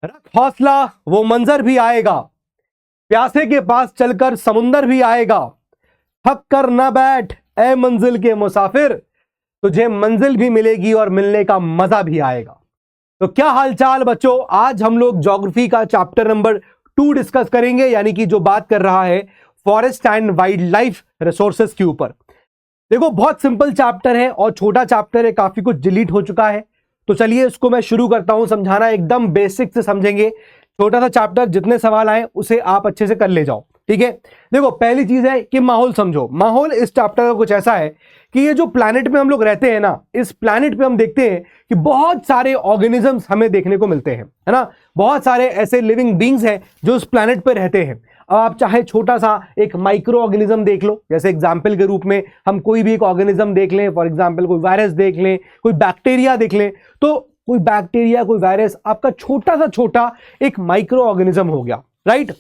रख हौसला वो मंजर भी आएगा, प्यासे के पास चलकर समुंदर भी आएगा, थक कर ना बैठ ए मंजिल के मुसाफिर, तुझे मंजिल भी मिलेगी और मिलने का मजा भी आएगा। तो क्या हालचाल बच्चों, आज हम लोग ज्योग्राफी का चैप्टर नंबर 2 डिस्कस करेंगे, यानी कि जो बात कर रहा है forest and wild life resources के ऊपर। देखो बहुत सिंपल चैप्टर है और छोटा चैप्टर है, काफी कुछ डिलीट हो चुका है। तो चलिए इसको मैं शुरू करता हूं समझाना, एकदम बेसिक से समझेंगे। छोटा सा चैप्टर, जितने सवाल आए उसे आप अच्छे से कर ले जाओ, ठीक है। देखो पहली चीज है कि माहौल समझो। माहौल इस चैप्टर का कुछ ऐसा है कि ये जो प्लैनेट पे हम लोग रहते हैं ना, इस प्लैनेट पे हम देखते हैं कि बहुत सारे ऑर्गेनिजम्स हमें देखने को मिलते हैं, है ना। बहुत सारे ऐसे लिविंग बींग्स हैं जो इस प्लैनेट पे रहते हैं। अब आप चाहे छोटा सा एक माइक्रो ऑर्गेनिज्म देख लो, जैसे एग्जाम्पल के रूप में हम कोई भी एक ऑर्गेनिज्म देख लें, फॉर एग्जाम्पल कोई वायरस देख लें, कोई बैक्टीरिया देख लें, तो कोई बैक्टीरिया कोई वायरस आपका छोटा सा छोटा एक माइक्रो ऑर्गेनिज्म हो गया, राइट।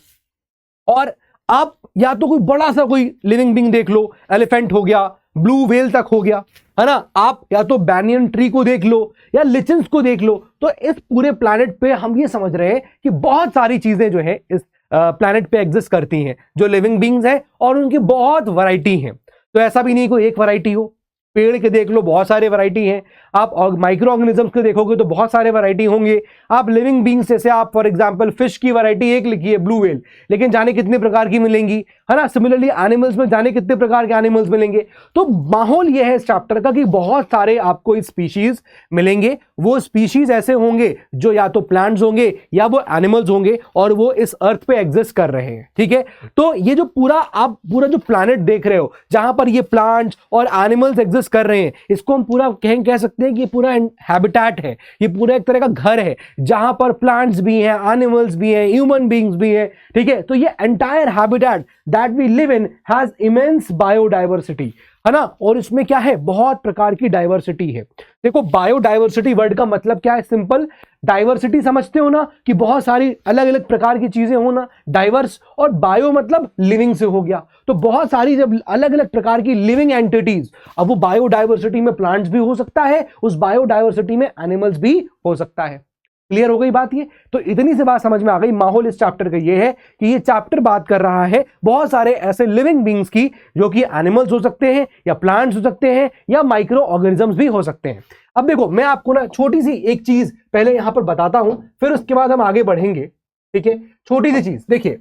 और आप या तो कोई बड़ा सा कोई लिविंग बींग देख लो, एलिफेंट हो गया, ब्लू व्हेल तक हो गया, है ना। आप या तो बैनियन ट्री को देख लो या लिचन्स को देख लो। तो इस पूरे प्लैनेट पे हम ये समझ रहे हैं कि बहुत सारी चीजें जो है इस प्लैनेट पे एग्जिस्ट करती हैं, जो लिविंग बींग्स हैं, और उनकी बहुत वैरायटी हैं। तो ऐसा भी नहीं कोई एक वैरायटी हो, पेड़ के देख लो बहुत सारे वैरायटी हैं, आप माइक्रो ऑर्गेनिजम्स के देखोगे तो बहुत सारे वैरायटी होंगे। आप लिविंग बींग्स जैसे आप फॉर एग्जांपल फिश की वैरायटी एक लिखी है ब्लू व्हेल, लेकिन जाने कितने प्रकार की मिलेंगी, है ना। सिमिलरली एनिमल्स में जाने कितने प्रकार के एनिमल्स मिलेंगे। तो माहौल यह है इस चैप्टर का कि बहुत सारे आपको स्पीशीज मिलेंगे। वो स्पीशीज ऐसे होंगे जो या तो प्लांट्स होंगे या वो एनिमल्स होंगे, और वो इस अर्थ पे एग्जिस्ट कर रहे हैं, ठीक है। तो ये जो आप पूरा जो प्लैनेट देख रहे हो, जहां पर ये प्लांट्स और एनिमल्स एग्जिस्ट कर रहे हैं, इसको हम पूरा कह सकते हैं कि ये पूरा हैबिटेट है, ये पूरा एक तरह का घर है जहां पर प्लांट्स भी हैं, एनिमल्स भी हैं, ह्यूमन बीइंग्स भी हैं, ठीक है। तो ये entire habitat that we live in has immense biodiversity, है ना। और इसमें क्या है, बहुत प्रकार की डाइवर्सिटी है। देखो बायोडाइवर्सिटी वर्ड का मतलब क्या है, सिंपल डाइवर्सिटी समझते हो ना, कि बहुत सारी अलग अलग प्रकार की चीजें होना, डाइवर्स, और बायो मतलब लिविंग से हो गया। तो बहुत सारी जब अलग अलग प्रकार की लिविंग एंटिटीज, अब वो बायोडाइवर्सिटी में प्लांट्स भी हो सकता है, उस बायोडाइवर्सिटी में एनिमल्स भी हो सकता है। क्लियर हो गई बात ये। तो इतनी सी बात समझ में आ गई। माहौल इस चैप्टर का ये है कि ये चैप्टर बात कर रहा है बहुत सारे ऐसे लिविंग बींग्स की, जो कि एनिमल्स हो सकते हैं या प्लांट्स हो सकते हैं या माइक्रो ऑर्गेनिजम्स भी हो सकते हैं। अब देखो मैं आपको ना छोटी सी एक चीज पहले यहां पर बताता हूं, फिर उसके बाद हम आगे बढ़ेंगे, ठीक है। छोटी सी चीज देखिए,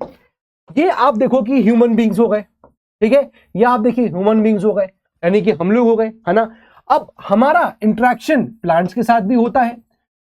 ये आप देखो कि ह्यूमन बींग्स हो गए, ठीक है। ये आप देखिए ह्यूमन बींग्स हो गए, यानी कि हम लोग हो गए, है ना। अब हमारा इंटरेक्शन प्लांट्स के साथ भी होता है।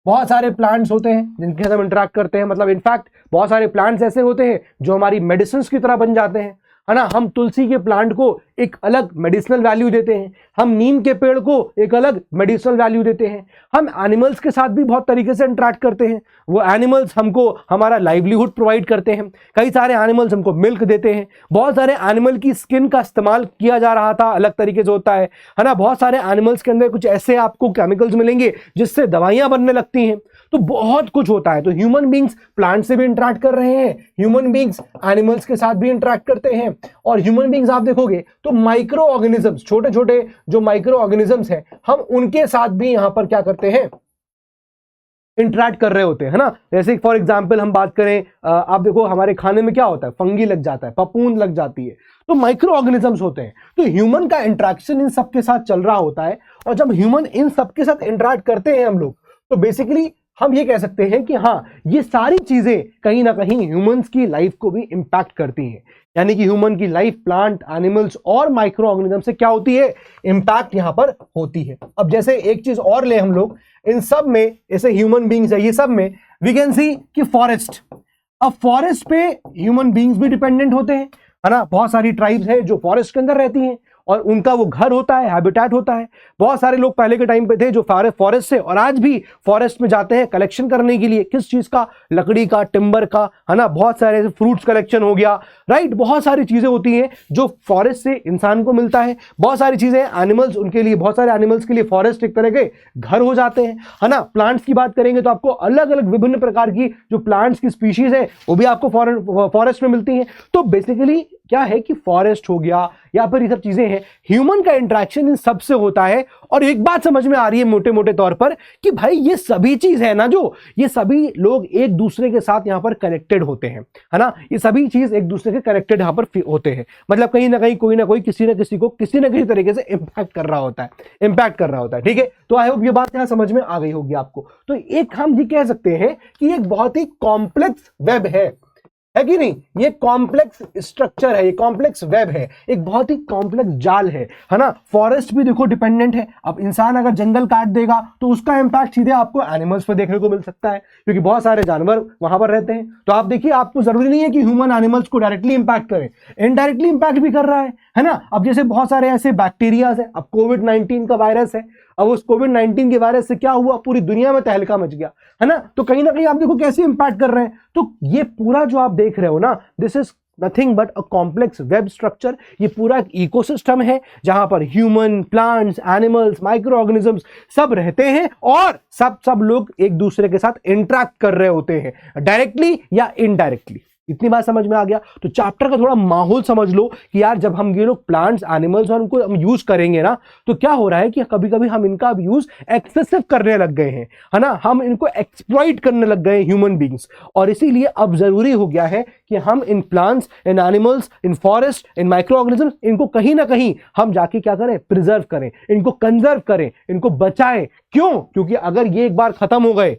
बहुत सारे प्लांट्स होते हैं जिनके साथ हम इंटरेक्ट करते हैं, मतलब इनफैक्ट बहुत सारे प्लांट्स ऐसे होते हैं जो हमारी मेडिसिन की तरह बन जाते हैं, है ना। हम तुलसी के प्लांट को एक अलग मेडिसिनल वैल्यू देते हैं, हम नीम के पेड़ को एक अलग मेडिसिनल वैल्यू देते हैं। हम एनिमल्स के साथ भी बहुत तरीके से इंटरेक्ट करते हैं, वो एनिमल्स हमको हमारा लाइवलीहुड प्रोवाइड करते हैं। कई सारे एनिमल्स हमको मिल्क देते हैं, बहुत सारे एनिमल की स्किन का इस्तेमाल किया जा रहा था, अलग तरीके से होता है ना। बहुत सारे एनिमल्स के अंदर कुछ ऐसे आपको केमिकल्स मिलेंगे जिससे दवाइयां बनने लगती हैं। तो बहुत कुछ होता है। तो ह्यूमन बींग्स प्लांट से भी इंटरेक्ट कर रहे हैं, ह्यूमन बींग्स एनिमल्स के साथ भी इंटरेक्ट करते हैं, और ह्यूमन बींग्स आप देखोगे तो माइक्रो ऑर्गेनिजम्स, छोटे छोटे जो माइक्रो ऑर्गेनिजम्स हैं, हम उनके साथ भी यहां पर क्या करते हैं, इंटरेक्ट कर रहे होते हैं, है ना। जैसे फॉर एग्जांपल हम बात करें, आप देखो हमारे खाने में क्या होता है, फंगी लग जाता है, फफूंद लग जाती है, तो माइक्रो ऑर्गेनिजम्स होते हैं। तो ह्यूमन का इंटरेक्शन इन सबके साथ चल रहा होता है, और जब ह्यूमन इन सबके साथ इंटरेक्ट करते हैं हम लोग, तो बेसिकली हम ये कह सकते हैं कि हाँ, ये सारी चीजें कहीं ना कहीं ह्यूमंस की लाइफ को भी इंपैक्ट करती हैं। यानी कि ह्यूमन की लाइफ प्लांट, एनिमल्स और माइक्रो ऑर्गेनिज्म से क्या होती है, इंपैक्ट यहां पर होती है। अब जैसे एक चीज और ले हम लोग, इन सब में जैसे ह्यूमन बींग्स है, ये सब में वी कैन सी कि फॉरेस्ट, अब फॉरेस्ट पे ह्यूमन बींग्स भी डिपेंडेंट होते हैं, है ना। बहुत सारी ट्राइब्स हैं जो फॉरेस्ट के अंदर रहती हैं, और उनका वो घर होता है, हैबिटेट होता है। बहुत सारे लोग पहले के टाइम पे थे जो फॉरेस्ट से, और आज भी फॉरेस्ट में जाते हैं कलेक्शन करने के लिए, किस चीज का, लकड़ी का, टिम्बर का, है ना। बहुत सारे फ्रूट्स कलेक्शन हो गया, राइट। बहुत सारी चीजें होती हैं जो फॉरेस्ट से इंसान को मिलता है। बहुत सारी चीजें एनिमल्स, उनके लिए, बहुत सारे एनिमल्स के लिए फॉरेस्ट एक तरह के घर हो जाते हैं, है ना। प्लांट्स की बात करेंगे तो आपको अलग अलग विभिन्न प्रकार की जो प्लांट्स की स्पीशीज है वो भी आपको फॉरेस्ट में मिलती है। तो बेसिकली क्या है कि फॉरेस्ट हो गया या फिर ये सब चीजें हैं, ह्यूमन का इंटरेक्शन इन सब से होता है। और एक बात समझ में आ रही है मोटे मोटे तौर पर कि भाई ये सभी चीज है ना, जो ये सभी लोग एक दूसरे के साथ यहां पर कनेक्टेड होते हैं, है ना, ये सभी चीज एक दूसरे के कनेक्टेड यहां पर होते हैं। मतलब कहीं ना कहीं कोई ना कोई किसी ना किसी को किसी ना किसी तरीके से इंपैक्ट कर रहा होता है, ठीक है। तो आई होप ये बात यहां समझ में आ गई होगी आपको। तो एक हम ये कह सकते हैं कि एक बहुत ही कॉम्प्लेक्स वेब है कि नहीं, ये कॉम्प्लेक्स स्ट्रक्चर है, ये कॉम्प्लेक्स वेब है, एक बहुत ही कॉम्प्लेक्स जाल है ना। फॉरेस्ट भी देखो डिपेंडेंट है। अब इंसान अगर जंगल काट देगा तो उसका इंपैक्ट सीधे आपको एनिमल्स पर देखने को मिल सकता है, क्योंकि बहुत सारे जानवर वहां पर रहते हैं। तो आप देखिए, आपको जरूरी नहीं है कि ह्यूमन एनिमल्स को डायरेक्टली इंपैक्ट करे, इनडायरेक्टली इंपैक्ट भी कर रहा है ना। अब जैसे बहुत सारे ऐसे बैक्टीरियाज है, अब कोविड-19 का वायरस है, अब उस कोविड-19 के वायरस से क्या हुआ, पूरी दुनिया में तहलका मच गया, है ना। तो कहीं ना कहीं आप देखो कैसे इंपैक्ट कर रहे हैं। तो ये पूरा जो आप देख रहे हो ना, this is nothing but a complex web structure. ये पूरा एक इकोसिस्टम है जहां पर human, plants, animals, micro organisms सब रहते हैं और सब लोग एक दूसरे के साथ इंटरेक्ट कर रहे होते हैं, डायरेक्टली या इनडायरेक्टली। इतनी बात समझ में आ गया। तो चैप्टर का थोड़ा माहौल समझ लो कि यार जब हम ये लोग प्लांट्स, एनिमल्स और उनको हम यूज करेंगे ना, तो क्या हो रहा है कि कभी कभी हम इनका यूज एक्सेसिव करने लग गए हैं, है ना, हम इनको एक्सप्लॉइट करने लग गए ह्यूमन बींग्स। और इसीलिए अब जरूरी हो गया है कि हम in plants, in animals, in forest, in micro organisms, इनको कहीं ना कहीं हम जाके क्या करें, प्रिजर्व करें, इनको कंजर्व करें, इनको बचाएं। क्यों? क्योंकि अगर ये एक बार खत्म हो गए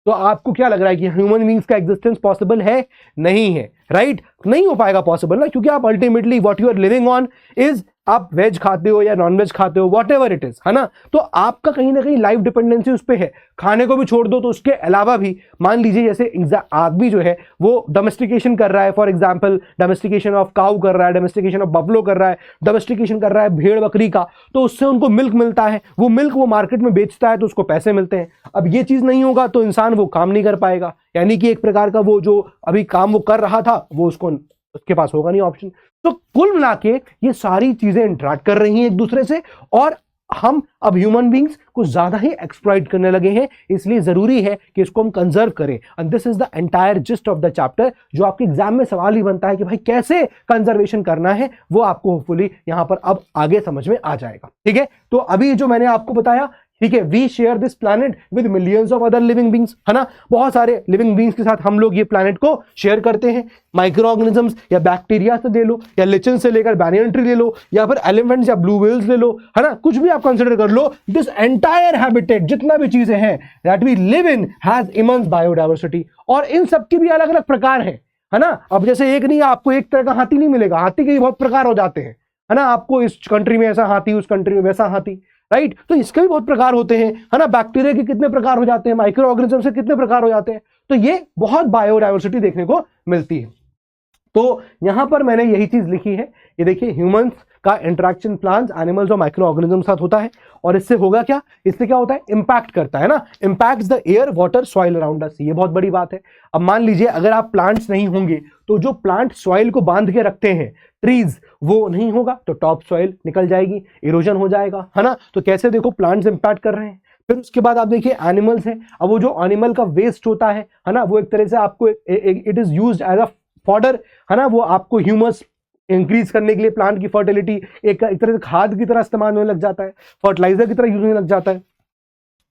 तो आपको क्या लग रहा है कि ह्यूमन बींग्स का एग्जिस्टेंस पॉसिबल है? नहीं है, राइट? नहीं हो पाएगा पॉसिबल ना, क्योंकि आप ultimately what you are living on is, आप वेज खाते हो या नॉन वेज खाते हो, वॉट एवर इट इज, है ना। तो आपका कहीं ना कहीं लाइफ डिपेंडेंसी उस पर है। खाने को भी छोड़ दो तो उसके अलावा भी मान लीजिए जैसे आदमी जो है वो डोमेस्टिकेशन कर रहा है, फॉर एग्जांपल डोमेस्टिकेशन ऑफ काऊ कर रहा है, डोमेस्टिकेशन ऑफ बफलो कर रहा है, डोमेस्टिकेशन कर रहा है भेड़ बकरी का, तो उससे उनको मिल्क मिलता है, वो मिल्क वो मार्केट में बेचता है तो उसको पैसे मिलते हैं। अब ये चीज नहीं होगा तो इंसान वो काम नहीं कर पाएगा, यानी कि एक प्रकार का वो जो अभी काम वो कर रहा था वो उसके पास होगा नहीं ऑप्शन। तो कुल मिला के ये सारी चीजें इंटरेक्ट कर रही हैं एक दूसरे से, और हम अब ह्यूमन बींग्स को ज्यादा ही एक्सप्लॉइट करने लगे हैं। इसलिए जरूरी है कि इसको हम कंजर्व करें। And this is the entire gist of the chapter. जो आपके एग्जाम में सवाल ही बनता है कि भाई कैसे कंजर्वेशन करना है, वो आपको होपफुली यहां पर अब आगे समझ में आ जाएगा, ठीक है। तो अभी जो मैंने आपको बताया, ठीक है, we share this planet with millions of other living beings, है ना। बहुत सारे लिविंग बींग्स के साथ हम लोग ये प्लैनेट को शेयर करते हैं। माइक्रो ऑर्गेनिजम्स या बैक्टीरिया से ले लो, या लिचन से लेकर बैनियन ट्री ले लो, या फिर एलिफेंट्स या ब्लू व्हेल्स ले लो, है ना, कुछ भी आप कंसिडर कर लो। दिस एंटायर हैबिटेट, जितना भी चीजें हैं that we live in, has immense biodiversity. और इन सबके भी अलग अलग प्रकार हैं, है ना। अब जैसे एक नहीं, आपको एक तरह का हाथी नहीं मिलेगा, हाथी के भी बहुत प्रकार हो जाते हैं, है ना। आपको इस कंट्री में ऐसा हाथी, उस कंट्री में वैसा हाथी, राइट। तो इसके भी बहुत प्रकार होते हैं, है ना। बैक्टीरिया के कितने प्रकार हो जाते हैं, माइक्रो ऑर्गेनिज्म से कितने प्रकार हो जाते हैं। तो ये बहुत बायोडाइवर्सिटी देखने को मिलती है। तो यहां पर मैंने यही चीज लिखी है, ये देखिए, ह्यूमंस का इंटरेक्शन प्लांट्स, एनिमल्स और माइक्रो ऑर्गेनिज्म साथ होता है। और इससे होगा क्या, इससे क्या होता है, इंपैक्ट करता है ना, impacts the air, water, soil around us. ये बहुत बड़ी बात है। अब मान लीजिए अगर आप प्लांट्स नहीं होंगे तो जो प्लांट सॉइल को बांध के रखते हैं, ट्रीज, वो नहीं होगा तो टॉप सॉइल निकल जाएगी, इरोजन हो जाएगा, है ना। तो कैसे देखो प्लांट्स इंपैक्ट कर रहे हैं। फिर उसके बाद आप देखिए एनिमल्स हैं। अब वो जो एनिमल का वेस्ट होता है ना, वो एक तरह से आपको it is used as a fodder, है ना। वो आपको ह्यूमस इंक्रीज करने के लिए, प्लांट की फर्टिलिटी एक तरह से खाद की तरह इस्तेमाल होने लग जाता है, फर्टिलाइजर की तरह यूज होने लग जाता है।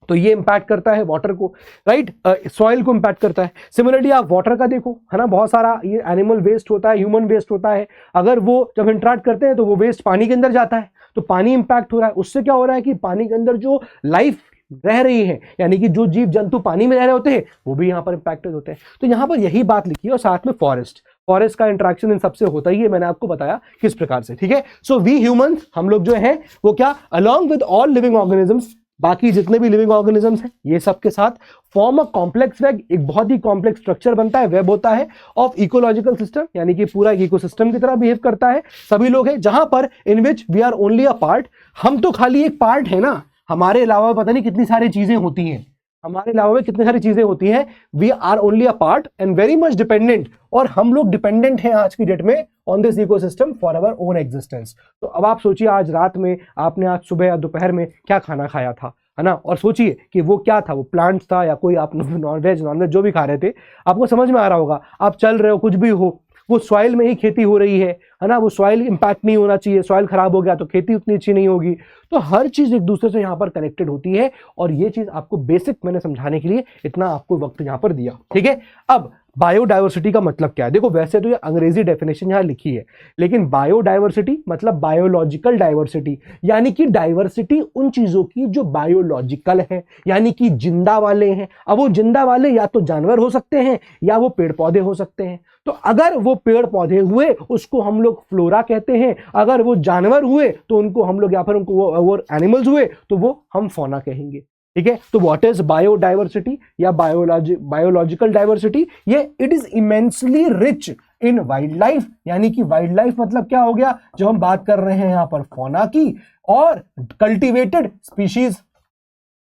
तो ये इंपैक्ट करता है वाटर को, राइट, सॉइल को इंपैक्ट करता है। सिमिलरली आप वाटर का देखो, है ना, बहुत सारा ये एनिमल वेस्ट होता है, ह्यूमन वेस्ट होता है। अगर वो जब इंटरेक्ट करते हैं तो वो वेस्ट पानी के अंदर जाता है, तो पानी इंपैक्ट हो रहा है। उससे क्या हो रहा है कि पानी के अंदर जो लाइफ रह रही है, यानी कि जो जीव जंतु पानी में रह रहे होते हैं, वो भी यहाँ पर इंपैक्टेड होते हैं। तो यहाँ पर यही बात लिखी है। और साथ में फॉरेस्ट का इंटरेक्शन इन सबसे होता ही है, मैंने आपको बताया किस प्रकार से, ठीक है। सो वी ह्यूमंस, हम लोग जो हैं वो क्या, along with all living organisms, बाकी जितने भी लिविंग ऑर्गेनिजम्स हैं, ये सब के साथ फॉर्म अ कॉम्प्लेक्स वेब, एक बहुत ही कॉम्प्लेक्स स्ट्रक्चर बनता है, वेब होता है ऑफ इकोलॉजिकल सिस्टम, यानी कि पूरा इकोसिस्टम की तरह बिहेव करता है। सभी लोग हैं जहां पर in which we are only a part. हम तो खाली एक पार्ट है ना, हमारे अलावा पता नहीं कितनी सारी चीजें होती हैं, हमारे अलावा में कितनी सारी चीजें होती हैं। We are only a part and very much dependent, और हम लोग डिपेंडेंट हैं आज की डेट में on this ecosystem for our own existence. तो अब आप सोचिए, आज रात में आपने, आज सुबह या दोपहर में क्या खाना खाया था, है ना, और सोचिए कि वो क्या था, वो प्लांट्स था या कोई आप नॉनवेज जो भी खा रहे थे। आपको समझ में आ रहा होगा, आप चल रहे हो, कुछ भी हो, वो सॉइल में ही खेती हो रही है ना, वो सॉइल इंपैक्ट नहीं होना चाहिए, सॉइल खराब हो गया तो खेती उतनी अच्छी नहीं होगी। तो हर चीज एक दूसरे से यहाँ पर कनेक्टेड होती है, और ये चीज आपको बेसिक मैंने समझाने के लिए इतना आपको वक्त यहाँ पर दिया, ठीक है। अब बायोडाइवर्सिटी का मतलब क्या है? देखो वैसे तो ये अंग्रेजी डेफिनेशन यहाँ लिखी है, लेकिन बायोडाइवर्सिटी मतलब बायोलॉजिकल डाइवर्सिटी, यानी कि डाइवर्सिटी उन चीजों की जो बायोलॉजिकल है, यानी कि जिंदा वाले हैं। अब वो जिंदा वाले या तो जानवर हो सकते हैं या वो पेड़ पौधे हो सकते हैं। तो अगर वो पेड़ पौधे हुए उसको हम लोग फ्लोरा कहते हैं, अगर वो जानवर हुए तो उनको हम लोग, या फिर उनको वो एनिमल्स हुए तो वो हम फौना कहेंगे, ठीक है। तो व्हाट इज बायोडाइवर्सिटी या बायोलॉजिकल डाइवर्सिटी? ये it is immensely rich in wild life, यानी कि वाइल्ड लाइफ मतलब क्या हो गया, जो हम बात कर रहे हैं यहां पर फौना की, और कल्टिवेटेड स्पीशीज।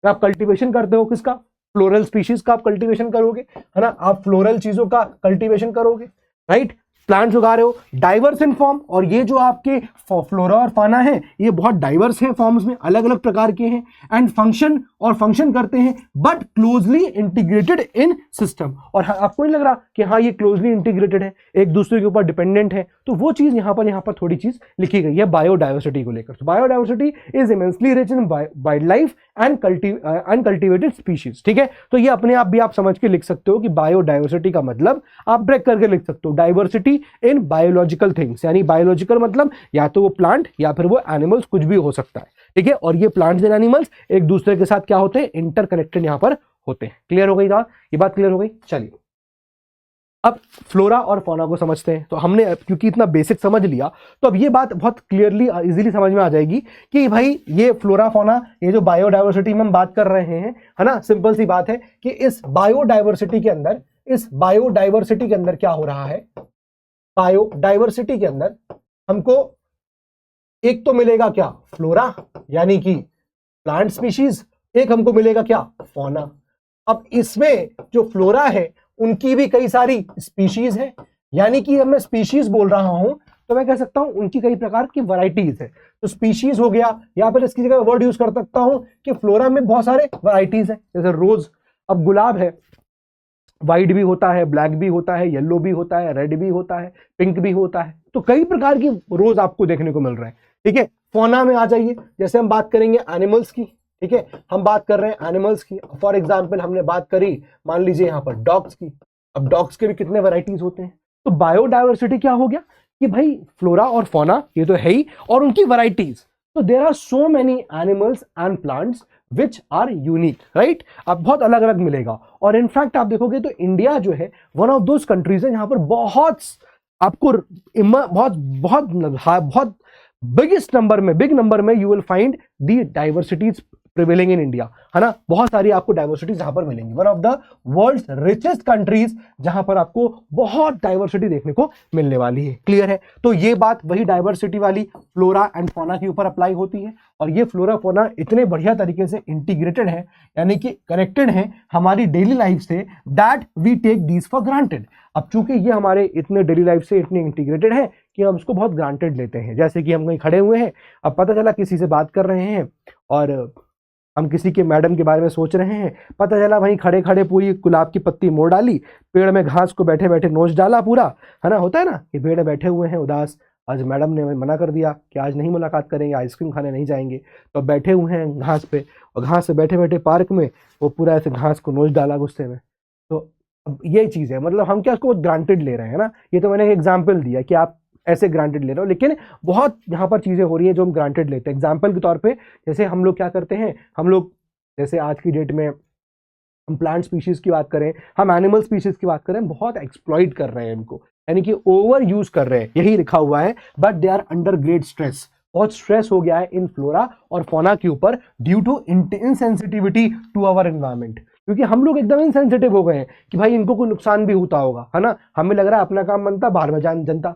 आप कल्टीवेशन करते हो किसका? फ्लोरल स्पीशीज का आप कल्टीवेशन करोगे, है ना, आप फ्लोरल चीजों का कल्टीवेशन करोगे, राइट। प्लांट्स उगा रहे हो, डाइवर्स इन फॉर्म, और ये जो आपके फ्लोरा और फाना है ये बहुत डाइवर्स है फॉर्म्स में, अलग अलग प्रकार के हैं। एंड फंक्शन, और फंक्शन करते हैं but closely integrated in system. और आपको नहीं लग रहा कि हाँ ये क्लोजली इंटीग्रेटेड है, एक दूसरे के ऊपर डिपेंडेंट है? तो वो चीज यहाँ पर थोड़ी चीज लिखी गई है बायोडाइवर्सिटी को लेकर। तो biodiversity is immensely rich in wild life and uncultivated species, ठीक है। तो ये अपने आप भी आप समझ के लिख सकते हो कि बायोडाइवर्सिटी का मतलब आप ब्रेक करके लिख सकते हो, डाइवर्सिटी इन बायोलॉजिकल थिंग्स, यानी बायोलॉजिकल मतलब या तो वो प्लांट या फिर वो एनिमल्स, कुछ भी हो सकता है, ठीक है। और ये प्लांट्स एंड एनिमल्स एक दूसरे के साथ क्या होते हैं? इंटरकनेक्टेड यहां पर होते हैं। क्लियर हो गई था ये बात? क्लियर हो गई। चलिए अब फ्लोरा और फौना को समझते हैं। तो हमने क्योंकि इतना बेसिक समझ लिया तो अब ये बात बहुत क्लियरली इजीली समझ में आ जाएगी कि भाई ये फ्लोरा फौना, ये जो बायोडाइवर्सिटी में हम बात कर रहे हैं, है ना, सिंपल सी बात है कि इस बायोडाइवर्सिटी के अंदर क्या हो रहा है? बायोडाइवर्सिटी के अंदर हमको एक तो मिलेगा क्या? फ्लोरा, यानी कि प्लांट स्पीशीज, एक हमको मिलेगा क्या? फौना। अब इसमें जो फ्लोरा है उनकी भी कई सारी स्पीशीज है, यानी कि अब मैं स्पीशीज बोल रहा हूं तो मैं कह सकता हूं उनकी कई प्रकार की वैरायटीज है। तो स्पीशीज हो गया, या फिर इसकी जगह वर्ड यूज कर सकता हूं कि फ्लोरा में बहुत सारे वैरायटीज है। जैसे रोज, अब गुलाब है, व्हाइट भी होता है, ब्लैक भी होता है, येलो भी होता है, रेड भी होता है, पिंक भी होता है। तो कई प्रकार की रोज आपको देखने को मिल रहे हैं, ठीक है। फौना में आ जाइए, जैसे हम बात करेंगे एनिमल्स की, ठीक है, हम बात कर रहे हैं एनिमल्स की। फॉर एग्जाम्पल हमने बात करी, मान लीजिए यहां पर डॉग्स की। अब डॉग्स के भी कितने वैरायटीज होते हैं। तो बायोडाइवर्सिटी क्या हो गया कि भाई फ्लोरा और फौना ये तो है ही, और उनकी वैरायटीज। तो there are so many animals and plants which are unique, right. अब बहुत अलग अलग मिलेगा। और इनफैक्ट आप देखोगे तो इंडिया जो है वन ऑफ दोज कंट्रीज है जहां पर बहुत आपको बहुत बिगेस्ट नंबर में, बिग नंबर में you will find the diversities prevailing in India, है ना। बहुत सारी आपको डाइवर्सिटीज यहां पर मिलेंगी। One of the world's richest countries जहां पर आपको बहुत डाइवर्सिटी देखने को मिलने वाली है। क्लियर है? तो ये बात वही डाइवर्सिटी वाली फ्लोरा एंड फौना के ऊपर अप्लाई होती है। और ये फ्लोरा फौना इतने बढ़िया तरीके से इंटीग्रेटेड है, यानी कि कनेक्टेड है हमारी डेली लाइफ से, that we take these for granted. अब चूंकि ये हमारे इतने डेली लाइफ से इतने इंटीग्रेटेड है कि हम उसको बहुत ग्रांटेड लेते हैं। जैसे कि हम कहीं खड़े हुए हैं, अब पता चला किसी से बात कर रहे हैं और हम किसी के मैडम के बारे में सोच रहे हैं, पता चला वहीं खड़े खड़े पूरी गुलाब की पत्ती मोड़ डाली, पेड़ में घास को बैठे बैठे नोच डाला पूरा, है ना। होता है ना कि पेड़ में बैठे हुए हैं उदास, आज मैडम ने मना कर दिया कि आज नहीं मुलाकात करेंगे, आइसक्रीम खाने नहीं जाएंगे, तो बैठे हुए हैं घास पे, और घास से बैठे बैठे पार्क में वो पूरा ऐसे घास को नोच डाला गुस्से में। तो अब ये चीज़ है, मतलब हम क्या उसको ग्रांटेड ले रहे हैं ना। ये तो मैंने एक एग्जाम्पल दिया कि आप ऐसे ग्रांटेड ले रहे हो, लेकिन बहुत यहाँ पर चीज़ें हो रही है जो हम ग्रांटेड लेते हैं। एग्जाम्पल के तौर पे जैसे हम लोग क्या करते हैं, हम लोग जैसे आज की डेट में हम प्लांट स्पीशीज की बात करें, हम एनिमल स्पीशीज की बात करें, बहुत एक्सप्लॉइट कर रहे हैं इनको, यानी कि ओवर यूज कर रहे हैं, यही लिखा हुआ है। But they are under great stress, बहुत स्ट्रेस हो गया है इन फ्लोरा और फौना के ऊपर due to insensitivity to our environment. क्योंकि हम लोग एकदम इनसेंसिटिव हो गए हैं कि भाई इनको कोई नुकसान भी होता होगा, है ना। हमें लग रहा है अपना काम बनता, बाहर में जनता।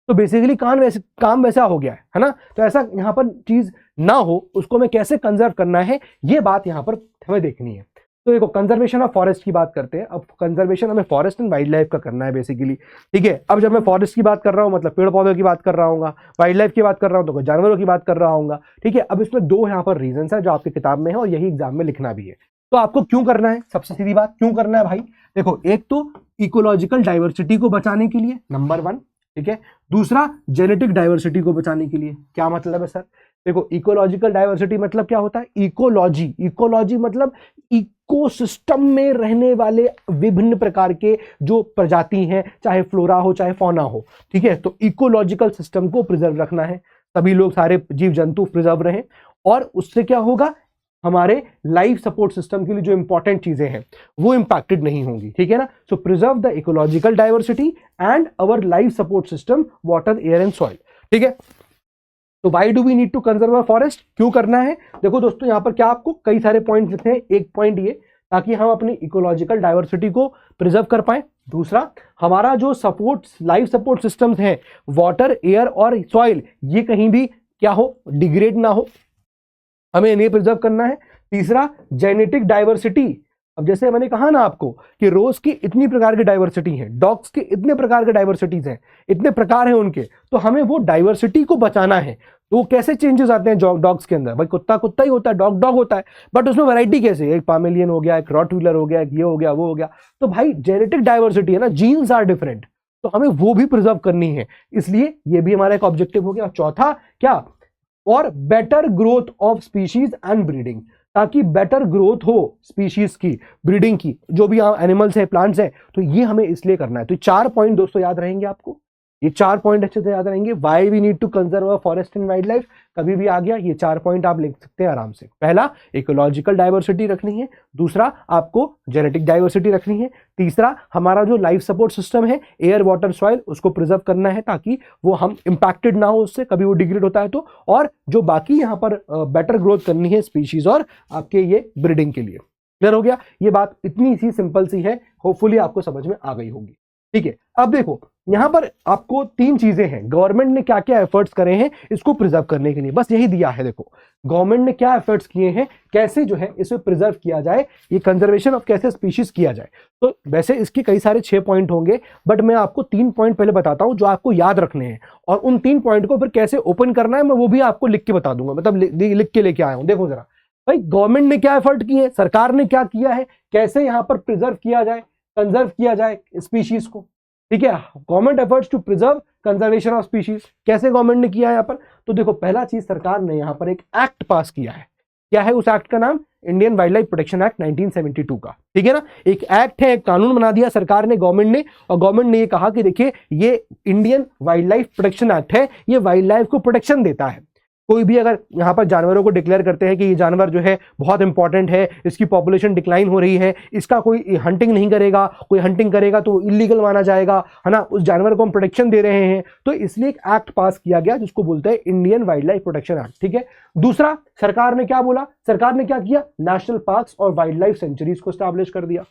तो बेसिकली काम वैसा हो गया है ना। तो ऐसा यहाँ पर चीज ना हो, उसको हमें कैसे कंजर्व करना है, ये बात यहाँ पर हमें देखनी है। तो देखो कंजर्वेशन ऑफ फॉरेस्ट की बात करते हैं। अब कंजर्वेशन हमें फॉरेस्ट एंड वाइल्ड लाइफ का करना है बेसिकली, ठीक है। अब जब मैं फॉरेस्ट की बात कर रहा हूँ मतलब पेड़ पौधों की बात कर रहा हूँ, वाइल्ड लाइफ की बात कर रहा हूँ तो जानवरों की बात कर रहा हूँ, ठीक है। अब इसमें दो यहाँ पर रीजन है जो आपकी किताब में है और यही एग्जाम में लिखना भी है। तो आपको क्यों करना है, सबसे सीधी बात, क्यों करना है भाई। देखो एक तो इकोलॉजिकल डाइवर्सिटी को बचाने के लिए, नंबर 1, ठीक है। दूसरा, जेनेटिक डाइवर्सिटी को बचाने के लिए। क्या मतलब है सर? देखो, इकोलॉजिकल डाइवर्सिटी मतलब क्या होता है? इकोलॉजी मतलब इकोसिस्टम में रहने वाले विभिन्न प्रकार के जो प्रजाति हैं, चाहे फ्लोरा हो चाहे फौना हो, ठीक है। तो इकोलॉजिकल सिस्टम को प्रिजर्व रखना है, सभी लोग, सारे जीव जंतु प्रिजर्व रहें, और उससे क्या होगा, हमारे लाइफ सपोर्ट सिस्टम के लिए जो इंपॉर्टेंट चीजें हैं वो इंपैक्टेड नहीं होंगी, ठीक है ना। So preserve the ecological diversity and our life support system, water, air and soil, ठीक है। तो why do we need to conserve forest? क्यों करना है? देखो दोस्तों, यहां पर क्या आपको कई सारे पॉइंट लिखते हैं। एक पॉइंट ये, ताकि हम अपनी इकोलॉजिकल डाइवर्सिटी को प्रिजर्व कर पाए। दूसरा, हमारा जो सपोर्ट, लाइफ सपोर्ट सिस्टम्स हैं, वाटर, एयर और सॉइल, ये कहीं भी क्या हो, डिग्रेड ना हो, हमें इन्हें प्रिजर्व करना है। तीसरा, जेनेटिक डाइवर्सिटी। अब जैसे मैंने कहा ना आपको कि रोज की इतनी प्रकार की डाइवर्सिटी है, डॉग्स के इतने प्रकार के डाइवर्सिटीज हैं, इतने प्रकार हैं उनके, तो हमें वो डाइवर्सिटी को बचाना है। तो कैसे चेंजेस आते हैं डॉग्स के अंदर? भाई कुत्ता कुत्ता ही होता है, डॉग डॉग होता है, बट उसमें वैरायटी कैसे? एक पामेलियन हो गया, एक रॉटवीलर हो गया, एक ये हो गया, वो हो गया। तो भाई जेनेटिक डाइवर्सिटी है ना, जीन्स आर डिफरेंट, तो हमें वो भी प्रिजर्व करनी है, इसलिए ये भी हमारा एक ऑब्जेक्टिव हो गया। चौथा क्या? और better growth of species and breeding, ताकि बेटर ग्रोथ हो स्पीशीज की, ब्रीडिंग की, जो भी एनिमल्स है, प्लांट्स है, तो ये हमें इसलिए करना है। तो 4 पॉइंट दोस्तों याद रहेंगे आपको, ये 4 पॉइंट अच्छे से याद रहेंगे। Why we need to conserve forest and wildlife, कभी भी आ गया, ये 4 पॉइंट आप लिख सकते हैं आराम से। पहला, इकोलॉजिकल डाइवर्सिटी रखनी है। दूसरा, आपको जेनेटिक डाइवर्सिटी रखनी है। तीसरा, हमारा जो लाइफ सपोर्ट सिस्टम है, एयर, वाटर, सॉइल, उसको प्रिजर्व करना है, ताकि वो हम इंपैक्टेड ना हो उससे, कभी वो डिग्रेड होता है तो। और जो बाकी यहाँ पर बेटर ग्रोथ करनी है स्पीशीज और आपके ये ब्रीडिंग के लिए। क्लियर हो गया? ये बात इतनी सी सिंपल सी है, होपफुली आपको समझ में आ गई होगी, ठीक है। अब देखो, यहां पर आपको 3 चीजें हैं, गवर्नमेंट ने क्या क्या एफर्ट्स करे हैं इसको प्रिजर्व करने के लिए, बस यही दिया है। देखो, गवर्नमेंट ने क्या एफर्ट्स किए हैं, कैसे जो है इसे प्रिजर्व किया जाए, ये कंजर्वेशन ऑफ कैसे स्पीशीज किया जाए। तो वैसे इसके कई सारे 6 पॉइंट होंगे, बट मैं आपको 3 पॉइंट पहले बताता हूं जो आपको याद रखने हैं, और उन 3 पॉइंट को फिर कैसे ओपन करना है मैं वो भी आपको लिख के बता दूंगा, मतलब लिख के लेके आया हूं। देखो जरा भाई, गवर्नमेंट ने क्या एफर्ट किए, सरकार ने क्या किया है, कैसे यहां पर प्रिजर्व किया जाए, कंजर्व किया जाए स्पीशीज को, ठीक है। Government efforts to preserve conservation of species, कैसे गवर्नमेंट ने किया है यहाँ पर? तो देखो, पहला चीज, सरकार ने यहाँ पर एक एक्ट पास किया है। क्या है उस एक्ट का नाम? Indian wild life protection act 1972 का, ठीक है ना। एक एक्ट है, एक कानून बना दिया सरकार ने, गवर्नमेंट ने, और गवर्नमेंट ने ये कहा कि देखिए, ये Indian wild life protection act है, ये वाइल्ड लाइफ को प्रोटेक्शन देता है। कोई भी अगर यहाँ पर जानवरों को डिक्लेयर करते हैं कि ये जानवर जो है बहुत इंपॉर्टेंट है, इसकी पॉपुलेशन डिक्लाइन हो रही है, इसका कोई हंटिंग नहीं करेगा, कोई हंटिंग करेगा तो इलीगल माना जाएगा, है ना, उस जानवर को हम प्रोटेक्शन दे रहे हैं, तो इसलिए एक एक्ट पास किया गया जिसको बोलते हैं Indian wild life protection act, ठीक है। दूसरा, सरकार ने क्या बोला, सरकार ने क्या किया, नेशनल पार्क्स और वाइल्ड लाइफ सेंचुरीज को स्टैब्लिश कर दिया,